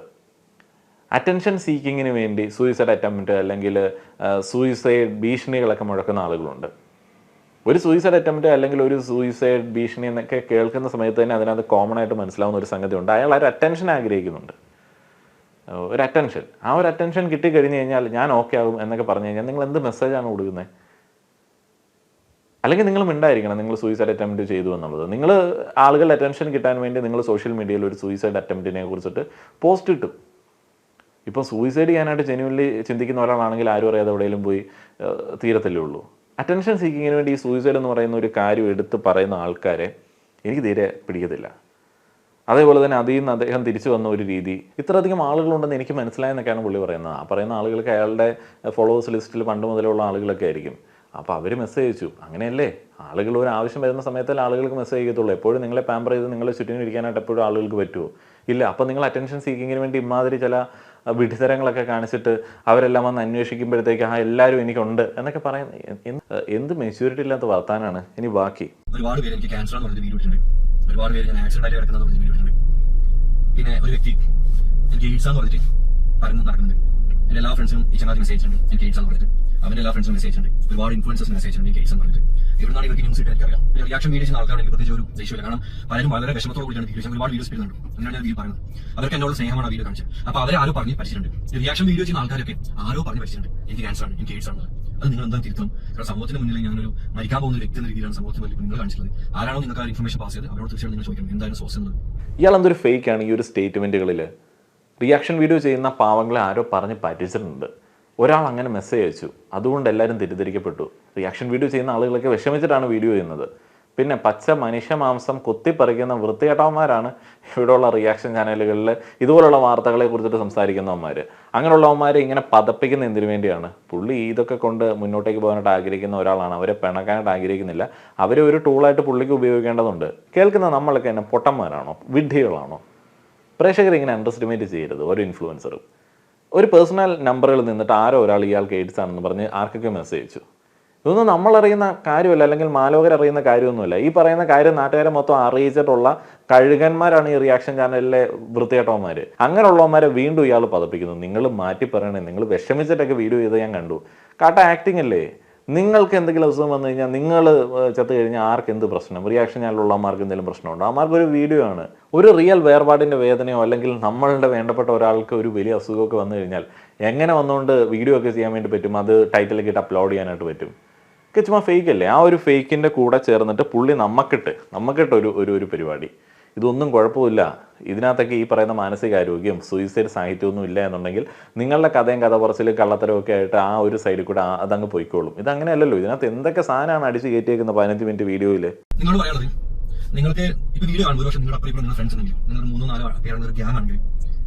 അറ്റൻഷൻ സീക്കിങ്ങിന് വേണ്ടി സൂയിസൈഡ് അറ്റംപ്റ്റ് അല്ലെങ്കിൽ സൂയിസൈഡ് ഭീഷണികളൊക്കെ മുഴക്കുന്ന ആളുകളുണ്ട്. ഒരു സൂയിസൈഡ് അറ്റംപ്റ്റ് അല്ലെങ്കിൽ ഒരു സൂയിസൈഡ് ഭീഷണി എന്നൊക്കെ കേൾക്കുന്ന സമയത്ത് തന്നെ അതിനകത്ത് കോമൺ ആയിട്ട് മനസ്സിലാവുന്ന ഒരു സംഗതി ഉണ്ട്, അയാൾ ഒരു അറ്റൻഷൻ ആഗ്രഹിക്കുന്നുണ്ട്, ഒരു അറ്റൻഷൻ. ആ ഒരു അറ്റൻഷൻ കിട്ടിക്കഴിഞ്ഞ് കഴിഞ്ഞാൽ ഞാൻ ഓക്കെ ആകും എന്നൊക്കെ പറഞ്ഞു കഴിഞ്ഞാൽ നിങ്ങൾ എന്ത് മെസ്സേജാണ് കൊടുക്കുന്നത്? അല്ലെങ്കിൽ നിങ്ങൾ മിണ്ടായിരിക്കണം നിങ്ങൾ സൂയിസൈഡ് അറ്റംപ്റ്റ് ചെയ്തു എന്നുള്ളത്. നിങ്ങൾ ആളുകളുടെ അറ്റൻഷൻ കിട്ടാൻ വേണ്ടി നിങ്ങൾ സോഷ്യൽ മീഡിയയിൽ ഒരു സൂയിസൈഡ് അറ്റംപ്റ്റിനെ കുറിച്ചിട്ട് പോസ്റ്റ് ഇട്ടു. ഇപ്പോൾ സൂയിസൈഡ് ചെയ്യാനായിട്ട് ജെന്യുവൻലി ചിന്തിക്കുന്ന ഒരാളാണെങ്കിൽ ആരും അറിയാതെ എവിടെയെങ്കിലും പോയി തീരത്തല്ലേ ഉള്ളൂ. അറ്റൻഷൻ സീക്കിങ്ങിന് വേണ്ടി ഈ സൂയിസൈഡ് എന്ന് പറയുന്ന ഒരു കാര്യം എടുത്ത് പറയുന്ന ആൾക്കാരെ എനിക്ക് തീരെ പിടിക്കത്തില്ല. അതേപോലെ തന്നെ അതിൽ നിന്ന് അദ്ദേഹം തിരിച്ചു വന്ന ഒരു രീതി, ഇത്രയധികം ആളുകളുണ്ടെന്ന് എനിക്ക് മനസ്സിലായെന്നൊക്കെയാണ് പുള്ളി പറയുന്നത്. ആ പറയുന്ന ആളുകൾക്ക് അയാളുടെ ഫോളോവേഴ്സ് ലിസ്റ്റിൽ പണ്ട് മുതലുള്ള ആളുകളൊക്കെ ആയിരിക്കും. അപ്പോൾ അവർ മെസ്സേജ് അയച്ചു. അങ്ങനെയല്ലേ ആളുകൾ ഒരു ആവശ്യം വരുന്ന സമയത്തല്ലേ ആളുകൾക്ക് മെസ്സേജ് ചെയ്യത്തുള്ളൂ. എപ്പോഴും നിങ്ങളെ പാമ്പർ ചെയ്ത് നിങ്ങളെ ചുറ്റിനും ഇരിക്കാനായിട്ട് എപ്പോഴും ആളുകൾക്ക് പറ്റുമോ? ഇല്ല. അപ്പോൾ നിങ്ങൾ അറ്റൻഷൻ സീക്കിങ്ങിന് വേണ്ടി ഇമാതിരി ചില വിഡ്ഢിത്തരങ്ങളൊക്കെ കാണിച്ചിട്ട് അവരെല്ലാം വന്ന് അന്വേഷിക്കുമ്പോഴത്തേക്ക് എല്ലാവരും എനിക്കുണ്ട് എന്നൊക്കെ പറയുന്നത് എന്ത് മെച്യൂരിറ്റി ഇല്ലാത്ത വർത്താനാണ്. ഇനി ബാക്കി ഒരുപാട് പേര് എനിക്ക് ക്യാൻസർ എന്ന് പറഞ്ഞ വീഡിയോ ഇട്ടുണ്ട്, ഒരുപാട് പേര് ഞാൻ ആക്സിഡന്റ് ആയിട്ട് കിടക്കുന്ന പറഞ്ഞ വീഡിയോ ഇട്ടുണ്ട്. പിന്നെ ഒരു വ്യക്തി എനിക്ക് എയ്ഡ്സ് എന്ന് പറഞ്ഞിട്ട് പറഞ്ഞു നടക്കുന്നുണ്ട്. എൻ്റെ എല്ലാ ഫ്രണ്ട്സിനും ഈ ചങ്ങാതി മെസ്സേജ് ഉണ്ട് എനിക്ക് എയ്ഡ്സ് എന്ന് പറഞ്ഞിട്ട്, അവൻ്റെ എല്ലാ ഫ്രണ്ട്സിനും മെസ്സേജ് ഉണ്ട്, ഒരുപാട് ഇൻഫ്ലുവൻസേഴ്സ് മെസ്സേജ് ഉണ്ട് എനിക്ക് എയ്ഡ്സ് എന്ന് പറഞ്ഞിട്ട്. ഇവിടുന്നാണ് ഇവർക്ക് ന്യൂസ് ഇട്ട് എനിക്കറിയാം. പിന്നെ റിയാക്ഷൻ വീഡിയോസ് ആൾക്കാരുടെ എനിക്ക് പ്രത്യേകിച്ച് ഒരു ദേഷ്യമില്ല, കാരണം പലരും വളരെ വിഷമത്തോട് കൂടിയാണ് വീഡിയോസ് ഒരുപാട് വീഡിയോസ് ഇടുന്നുണ്ട്. അങ്ങനെയാണ് ഞാൻ വീഡിയോ പറയുന്നത്. അവർക്ക് എന്നോട് സ്നേഹമാണ് ആ വീഡിയോ കാണിച്ചത്. അപ്പോൾ അവരെ ആരോ പറഞ്ഞ് പഠിച്ചിട്ടുണ്ട്. റിയാക്ഷൻ വീഡിയോ ചെയ്യുന്ന ആൾക്കാരൊക്കെ ആരോ പറഞ്ഞ് പഠിച്ചിട്ടുണ്ട് എനിക്ക് ക്യാൻസർ ആണ്, എനിക്ക് എയ്ഡ്സ് ആണ്. അത് നിങ്ങൾ എന്താ തിരുത്തണം? കാരണം സമൂഹത്തിന് മുന്നിൽ ഞാനൊരു മരിക്കാൻ പോകുന്ന ഒരു വ്യക്തി എന്ന രീതിയിലാണ് സമൂഹത്തിന് മുന്നിൽ നിങ്ങൾ കാണിച്ചിട്ടുള്ളത്. ആരാണോ നിങ്ങൾക്ക് ആ ഇൻഫർമേഷൻ പാസ് ചെയ്ത് അവരോട് തീർച്ചയായും നിങ്ങൾ ചോദിക്കണം എന്താണ് സോഴ്സ് എന്നത്. ഇയാൾ എന്തൊരു ഫേക്കാണ് ഈ ഒരു സ്റ്റേറ്റ്മെൻറ്റുകളിൽ. റിയാക്ഷൻ വീഡിയോ ചെയ്യുന്ന പാവങ്ങളെ ആരോ പറഞ്ഞ് പറ്റിച്ചിട്ടുണ്ട്. ഒരാൾ അങ്ങനെ മെസ്സേജ് അയച്ചു, അതുകൊണ്ട് എല്ലാവരും തെറ്റിദ്ധരിക്കപ്പെട്ടു. റിയാക്ഷൻ വീഡിയോ ചെയ്യുന്ന ആളുകളൊക്കെ വിഷമിച്ചിട്ടാണ് വീഡിയോ ചെയ്യുന്നത്. പിന്നെ പച്ച മനുഷ്യ മാംസം കൊത്തിപ്പറിക്കുന്ന വൃത്തികെട്ടവന്മാരാണ് ഇവിടെയുള്ള റിയാക്ഷൻ ചാനലുകളിൽ ഇതുപോലുള്ള വാർത്തകളെ കുറിച്ചിട്ട് സംസാരിക്കുന്നവന്മാർ. അങ്ങനെയുള്ളവന്മാരെ ഇങ്ങനെ പതപ്പിക്കുന്ന എന്തിനു വേണ്ടിയാണ്? പുള്ളി ഇതൊക്കെ കൊണ്ട് മുന്നോട്ടേക്ക് പോകാനായിട്ട് ആഗ്രഹിക്കുന്ന ഒരാളാണ്, അവരെ പിണക്കാനായിട്ട് ആഗ്രഹിക്കുന്നില്ല. അവരെ ഒരു ടൂളായിട്ട് പുള്ളിക്ക് ഉപയോഗിക്കേണ്ടതുണ്ട്. കേൾക്കുന്ന നമ്മളൊക്കെ എന്നെ പൊട്ടന്മാരാണോ, വിഡ്ഢികളാണോ? പ്രേക്ഷകർ ഇങ്ങനെ അണ്ടർസ്റ്റിമേറ്റ് ചെയ്യരുത്. ഒരു ഇൻഫ്ലുവൻസറും ഒരു പേഴ്സണൽ നമ്പറുകളിൽ നിന്നിട്ട് ആരോ ഒരാൾ ഇയാൾക്ക് എയ്ഡ്സ് ആണെന്ന് പറഞ്ഞ് ആർക്കൊക്കെ മെസ്സേജ് അയച്ചു. ഇതൊന്നും നമ്മളറിയുന്ന കാര്യമല്ല, അല്ലെങ്കിൽ മാലോകരറിയുന്ന കാര്യമൊന്നുമല്ല. ഈ പറയുന്ന കാര്യം നാട്ടുകാരെ മൊത്തം അറിയിച്ചിട്ടുള്ള കഴുകന്മാരാണ് ഈ റിയാക്ഷൻ ചാനലിലെ വൃത്തികെട്ടവന്മാർ. അങ്ങനെയുള്ളവന്മാരെ വീണ്ടും ഇയാൾ പതപ്പിക്കുന്നു. നിങ്ങൾ മാറ്റി പറയണേ, നിങ്ങൾ വിഷമിച്ചിട്ടൊക്കെ വീഡിയോ ചെയ്ത് ഞാൻ കണ്ടു. കാട്ട ആക്ടിങ് അല്ലേ? നിങ്ങൾക്ക് എന്തെങ്കിലും അസുഖം വന്നു കഴിഞ്ഞാൽ നിങ്ങൾ ചത്ത് കഴിഞ്ഞാൽ ആർക്ക് എന്ത് പ്രശ്നം? റിയാക്ഷൻ ചാനലുള്ളമാർക്ക് എന്തെങ്കിലും പ്രശ്നമുണ്ടോ? അമാർക്കൊരു വീഡിയോ ആണ്. ഒരു റിയൽ വേർപാടിൻ്റെ വേദനയോ അല്ലെങ്കിൽ നമ്മളുടെ വേണ്ടപ്പെട്ട ഒരാൾക്ക് ഒരു വലിയ അസുഖമൊക്കെ വന്നു കഴിഞ്ഞാൽ എങ്ങനെ വന്നുകൊണ്ട് വീഡിയോ ഒക്കെ ചെയ്യാൻ വേണ്ടി പറ്റും? അത് ടൈറ്റിലൊക്കെ ഇട്ട് അപ്ലോഡ് ചെയ്യാനായിട്ട് പറ്റും? ഒക്കെ ചുമ്മാ ഫേക്ക് അല്ലേ? ആ ഒരു ഫേക്കിൻ്റെ കൂടെ ചേർന്നിട്ട് പുള്ളി നമുക്കിട്ട് ഒരു പരിപാടി. ഇതൊന്നും കുഴപ്പമില്ല. ഇതിനകത്തൊക്കെ ഈ പറയുന്ന മാനസികാരോഗ്യം സൂയിസൈഡ് സാഹിത്യമൊന്നും ഇല്ല എന്നുണ്ടെങ്കിൽ നിങ്ങളുടെ കഥയും കഥ പറച്ചിലും കള്ളത്തരമൊക്കെ ആയിട്ട് ആ ഒരു സൈഡിൽ കൂടെ അതങ്ങ് പോയിക്കോളും. ഇതങ്ങനെയല്ലല്ലോ. ഇതിനകത്ത് എന്തൊക്കെ സാധനമാണ് അടിച്ച് കയറ്റിയേക്കുന്നത് 15 മിനിറ്റ് വീഡിയോയിൽ. നിങ്ങൾ പറയുന്നത് നിങ്ങൾക്ക് ഇപ്പോൾ വീഡിയോ കാണുമ്പോൾ പക്ഷേ നിങ്ങളുടെ അപ്പുറം നിങ്ങളുടെ ഫ്രണ്ട്സ് ഉണ്ടെങ്കിൽ നിങ്ങൾ 3-4 പേരുള്ള ഒരു ഗ്യാങ് ആണെങ്കിൽ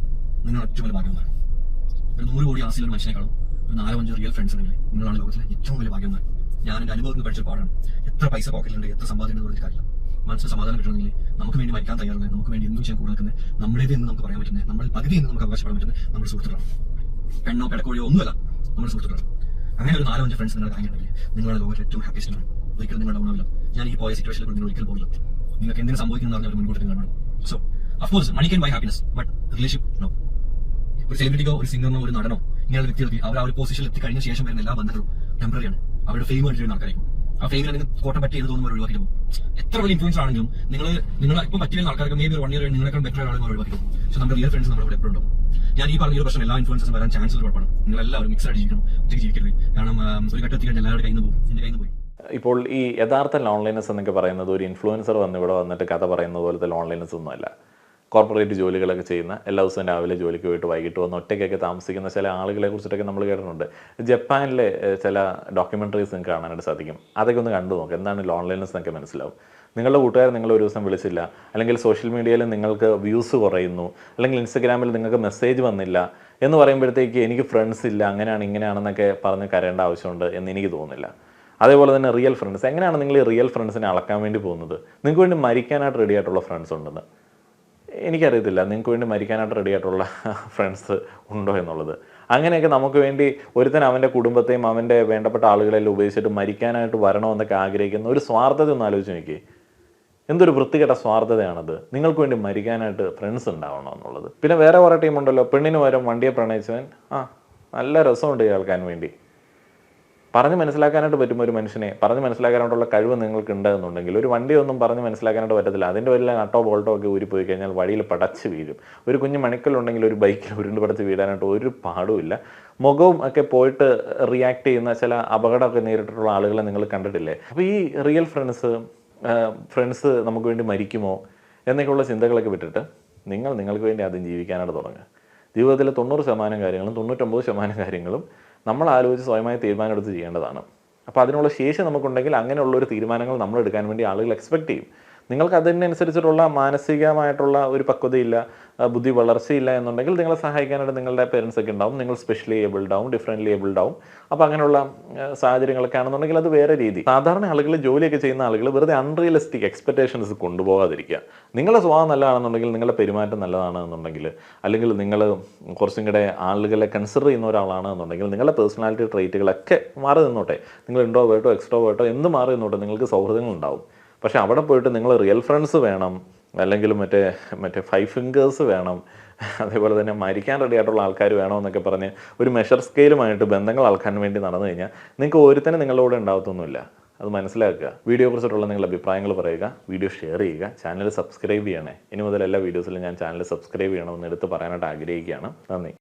നിങ്ങൾ ഏറ്റവും വലിയ ഭാഗ്യമാണ്. ഒരു 100 കോടി ആസിലുള്ള മനുഷ്യനെക്കാളും ഒരു 4-5 റിയൽ ഫ്രണ്ട്സ് ഉണ്ടെങ്കിൽ നിങ്ങളാണ് ലോകത്തിലെ ഏറ്റവും വലിയ ഭാഗ്യമാണ്. ഞാൻ എൻ്റെ അനുഭവത്തിൽ പഠിച്ച പാടാണ്. എത്ര പൈസ പോക്കറ്റിലുണ്ട്, എത്ര സമ്പാദിക്കുന്നത് ഒരു കാര്യമില്ല. മനസ്സിന് സമാധാനം കിട്ടണമെങ്കിൽ നമുക്ക് വേണ്ടി മരിക്കാൻ തയ്യാറുള്ളത്, നമുക്ക് വേണ്ടി എന്തും ചെയ്യാൻ കൂടെ നിൽക്കുന്നത്, നമ്മുടേത് എന്ന് നമുക്ക് പറയാൻ പറ്റുന്നത്, നമ്മൾ പകുതി എന്ന് നമുക്ക് അവകാശപ്പെടാൻ പറ്റുന്നത് നമ്മുടെ സുഹൃത്തുക്കളാണ്. പെണ്ണോ പെടക്കോഴിയോ ഒന്നുമല്ല, നമ്മുടെ സുഹൃത്തുക്കളാണ്. അങ്ങനെ ഒരു 4-5 ഫ്രണ്ട്സ് നിങ്ങളുടെ കാര്യമുണ്ടെങ്കിൽ നിങ്ങളുടെ ലോകത്തിൽ ഏറ്റവും ഹാപ്പിയസ്റ്റ് ആണ്. ഒരിക്കലും നിങ്ങളുടെ ഗുണമില്ല. ഞാൻ ഈ പോയ സിറ്റുവേഷനിൽ നിങ്ങൾ ഒരിക്കലും പോകില്ല. നിങ്ങൾക്ക് എന്തിനും സംഭവിക്കുന്നു പറഞ്ഞാൽ മുൻകൂട്ടി കാണണം. So of course money can buy happiness, but relationship no. ഒരു സെലിബ്രിറ്റിക്കോ ഒരു സിംഗറിനോ ഒരു നടനോ ഇങ്ങനെയുള്ള വ്യക്തികൾക്ക് അവർ ആ ഒരു പൊസിഷനിൽ എത്തിക്കഴിഞ്ഞ ശേഷം വരുന്ന എല്ലാ ബന്ധങ്ങളും ടെമ്പററി ആണ്. അവരുടെ ഫെയിം കണ്ടിട്ട് ആൾക്കാരായിരിക്കും. ആ ഫെയിമിൽ നിങ്ങൾക്ക് കോട്ടം പറ്റി എന്ന് തോന്നുമ്പോൾ ഒഴിവാക്കി പോകും. എത്ര വലിയ ഇൻഫ്ലുവൻസ് ആണെങ്കിലും നിങ്ങളെ ഇപ്പം പറ്റിയ ആൾക്കാർക്ക് മേ ബി 1 year നിങ്ങളെക്കാൾ ബെറ്റർ ആളുകൾ ഒഴിവാക്കി പോകും. പക്ഷെ നമ്മുടെ റിയൽ ഫ്രണ്ട്സ് നമ്മുടെ എപ്പോഴും ഉണ്ടാവും. ഞാൻ ഈ പറഞ്ഞ ഒരു പ്രശ്നം എല്ലാ ഇൻഫ്ലുവൻസും വരാൻ ചാൻസ് കുഴപ്പമാണ്. നിങ്ങളെല്ലാവരും മിക്സ് ആയിട്ട് ജീവിക്കണം, ഒറ്റയ്ക്ക് ജീവിക്കരുത്. കാരണം ഒരു ഘട്ടത്തിൽ കഴിഞ്ഞാൽ എല്ലാവരുടെ കയ്യിൽ നിന്ന് പോകും, എൻ്റെ കയ്യിൽ നിന്ന് പോയി. ഇപ്പോൾ ഈ യഥാർത്ഥ ലോൺലൈനസ് എന്നൊക്കെ പറയുന്നത് ഒരു ഇൻഫ്ലുവൻസർ വന്ന് ഇവിടെ വന്നിട്ട് കഥ പറയുന്ന പോലത്തെ ലോൺലൈനസ് ഒന്നുമല്ല. കോർപ്പറേറ്റ് ജോലികളൊക്കെ ചെയ്യുന്ന, എല്ലാ ദിവസവും രാവിലെ ജോലിക്ക് പോയിട്ട് വൈകിട്ട് വന്ന് ഒറ്റയ്ക്കൊക്കെ താമസിക്കുന്ന ചില ആളുകളെ കുറിച്ചിട്ടൊക്കെ നമ്മൾ കേട്ടിട്ടുണ്ട്. ജപ്പാനിലെ ചില ഡോക്യുമെൻ്ററീസ് നിങ്ങൾക്ക് കാണാനായിട്ട് സാധിക്കും. അതൊക്കെ ഒന്ന് കണ്ടു നോക്കുക, എന്താണ് ലോൺലൈനസ് എന്നൊക്കെ മനസ്സിലാവും. നിങ്ങളുടെ കൂട്ടുകാർ നിങ്ങൾ ഒരു ദിവസം വിളിച്ചില്ല, അല്ലെങ്കിൽ സോഷ്യൽ മീഡിയയിൽ നിങ്ങൾക്ക് വ്യൂസ് കുറയുന്നു, അല്ലെങ്കിൽ ഇൻസ്റ്റഗ്രാമിൽ നിങ്ങൾക്ക് മെസ്സേജ് വന്നില്ല എന്ന് പറയുമ്പോഴത്തേക്ക് എനിക്ക് ഫ്രണ്ട്സ് ഇല്ല, അങ്ങനെയാണ് ഇങ്ങനെയാണെന്നൊക്കെ പറഞ്ഞ് കരയേണ്ട ആവശ്യമുണ്ട് എന്ന് എനിക്ക് തോന്നുന്നില്ല. അതേപോലെ തന്നെ റിയൽ ഫ്രണ്ട്സ്, എങ്ങനെയാണ് നിങ്ങൾ ഈ റിയൽ ഫ്രണ്ട്സിനെ അളക്കാൻ വേണ്ടി പോകുന്നത്? നിങ്ങൾക്ക് വേണ്ടി മരിക്കാനായിട്ട് റെഡി ആയിട്ടുള്ള ഫ്രണ്ട്സ് ഉണ്ടെന്ന് എനിക്കറിയത്തില്ല. നിങ്ങൾക്ക് വേണ്ടി മരിക്കാനായിട്ട് റെഡി ആയിട്ടുള്ള ഫ്രണ്ട്സ് ഉണ്ടോ എന്നുള്ളത്. അങ്ങനെയൊക്കെ നമുക്ക് വേണ്ടി ഒരുത്തൻ അവൻ്റെ കുടുംബത്തെയും അവൻ്റെ വേണ്ടപ്പെട്ട ആളുകളെല്ലാം ഉപയോഗിച്ചിട്ട് മരിക്കാനായിട്ട് വരണമെന്നൊക്കെ ആഗ്രഹിക്കുന്ന ഒരു സ്വാർത്ഥത ഒന്ന് ആലോചിച്ച് നോക്കി. എന്തൊരു വൃത്തികെട്ട സ്വാർത്ഥതയാണത്. നിങ്ങൾക്ക് വേണ്ടി മരിക്കാനായിട്ട് ഫ്രണ്ട്സ് ഉണ്ടാവണം എന്നുള്ളത്. പിന്നെ വേറെ കുറേ ടീമുണ്ടല്ലോ, പെണ്ണിന് പകരം വണ്ടിയെ പ്രണയിച്ചവൻ, നല്ല രസമുണ്ട് കേൾക്കാൻ വേണ്ടി. പറഞ്ഞ് മനസ്സിലാക്കാനായിട്ട് പറ്റും ഒരു മനുഷ്യനെ. പറഞ്ഞ് മനസ്സിലാക്കാനായിട്ടുള്ള കഴിവ് നിങ്ങൾക്ക് ഉണ്ടെന്നുണ്ടെങ്കിൽ ഒരു വണ്ടിയൊന്നും പറഞ്ഞ് മനസ്സിലാക്കാനായിട്ട് പറ്റത്തില്ല. അതിൻ്റെ വല്ല നട്ടോ ബോൾട്ടോ ഒക്കെ ഊരിപ്പോയി കഴിഞ്ഞാൽ വഴിയിൽ പടച്ച് വീഴും. ഒരു കുഞ്ഞ് മണിക്കലുണ്ടെങ്കിൽ ഒരു ബൈക്കിൽ ഉരുണ്ട് പടച്ച് വീഴാനായിട്ട് ഒരു പാടുമില്ല. മുഖവും ഒക്കെ പോയിട്ട് റിയാക്ട് ചെയ്യുന്ന ചില അപകടമൊക്കെ നേരിട്ടിട്ടുള്ള ആളുകളെ നിങ്ങൾ കണ്ടിട്ടില്ലേ? അപ്പോൾ ഈ റിയൽ ഫ്രണ്ട്സ് നമുക്ക് വേണ്ടി മരിക്കുമോ എന്നൊക്കെയുള്ള ചിന്തകളൊക്കെ വിട്ടിട്ട് നിങ്ങൾക്ക് വേണ്ടി ആദ്യം ജീവിക്കാനായിട്ട് തുടങ്ങുക. ജീവിതത്തിലെ 90% കാര്യങ്ങളും 99% കാര്യങ്ങളും നമ്മൾ ആലോചിച്ച് സ്വയമായി തീരുമാനമെടുത്ത് ചെയ്യേണ്ടതാണ്. അപ്പോൾ അതിനുള്ള ശേഷി നമുക്കുണ്ടെങ്കിൽ അങ്ങനെയുള്ളൊരു തീരുമാനങ്ങൾ നമ്മൾ എടുക്കാൻ വേണ്ടി ആളുകൾ എക്സ്പെക്റ്റ് ചെയ്യും. നിങ്ങൾക്ക് അതിനനുസരിച്ചിട്ടുള്ള മാനസികമായിട്ടുള്ള ഒരു പക്വതയില്ല, ബുദ്ധി വളർച്ചയില്ല എന്നുണ്ടെങ്കിൽ നിങ്ങളെ സഹായിക്കാനായിട്ട് നിങ്ങളുടെ പേരൻസ് ഒക്കെ ഉണ്ടാവും. നിങ്ങൾ സ്പെഷ്യലി ഏബിൾഡ് ആവും, ഡിഫറൻ്റ്ലി ഏബിൾഡ് ആവും. അപ്പോൾ അങ്ങനെയുള്ള സാഹചര്യങ്ങളൊക്കെ ആണെന്നുണ്ടെങ്കിൽ അത് വേറെ രീതി. സാധാരണ ആളുകൾ, ജോലിയൊക്കെ ചെയ്യുന്ന ആളുകൾ വെറുതെ അൺറിയലിസ്റ്റിക് എക്സ്പെക്റ്റേഷൻസ് കൊണ്ടുപോകാതിരിക്കുക. നിങ്ങളുടെ സ്വഭാവം നല്ലതാണെന്നുണ്ടെങ്കിൽ, നിങ്ങളുടെ പെരുമാറ്റം നല്ലതാണെന്നുണ്ടെങ്കിൽ, അല്ലെങ്കിൽ നിങ്ങൾ കുറച്ചും കൂടെ ആളുകളെ കൺസിഡർ ചെയ്യുന്ന ഒരാളാണ് എന്നുണ്ടെങ്കിൽ നിങ്ങളുടെ പേഴ്സണാലിറ്റി ട്രേറ്റുകളൊക്കെ മാറി നിന്നോട്ടെ. നിങ്ങൾ ഇൻട്രോവേർട്ടോ എക്സ്ട്രോവേർട്ടോ എന്ത് മാറി നിന്നോട്ടെ, നിങ്ങൾക്ക് സൗഹൃദങ്ങൾ ഉണ്ടാവും. പക്ഷെ അവിടെ പോയിട്ട് നിങ്ങൾ റിയൽ ഫ്രണ്ട്സ് വേണം, അല്ലെങ്കിൽ മറ്റേ 5 fingers വേണം, അതേപോലെ തന്നെ മരിക്കാൻ റെഡി ആയിട്ടുള്ള ആൾക്കാർ വേണമെന്നൊക്കെ പറഞ്ഞ് ഒരു മെഷർ സ്കെയിലുമായിട്ട് ബന്ധങ്ങൾ അളക്കാൻ വേണ്ടി നടന്നു കഴിഞ്ഞാൽ നിങ്ങൾക്ക് ഒരുത്തന്നെ നിങ്ങളുടെ കൂടെ ഉണ്ടാകത്തൊന്നുമില്ല. അത് മനസ്സിലാക്കുക. വീഡിയോയെക്കുറിച്ചിട്ടുള്ള നിങ്ങളുടെ അഭിപ്രായങ്ങൾ പറയുക, വീഡിയോ ഷെയർ ചെയ്യുക, ചാനൽ സബ്സ്ക്രൈബ് ചെയ്യണേ. ഇനി മുതൽ എല്ലാ വീഡിയോസിലും ഞാൻ ചാനൽ സബ്സ്ക്രൈബ് ചെയ്യണമെന്ന് എടുത്ത് പറയാനായിട്ട് ആഗ്രഹിക്കുകയാണ്. നന്ദി.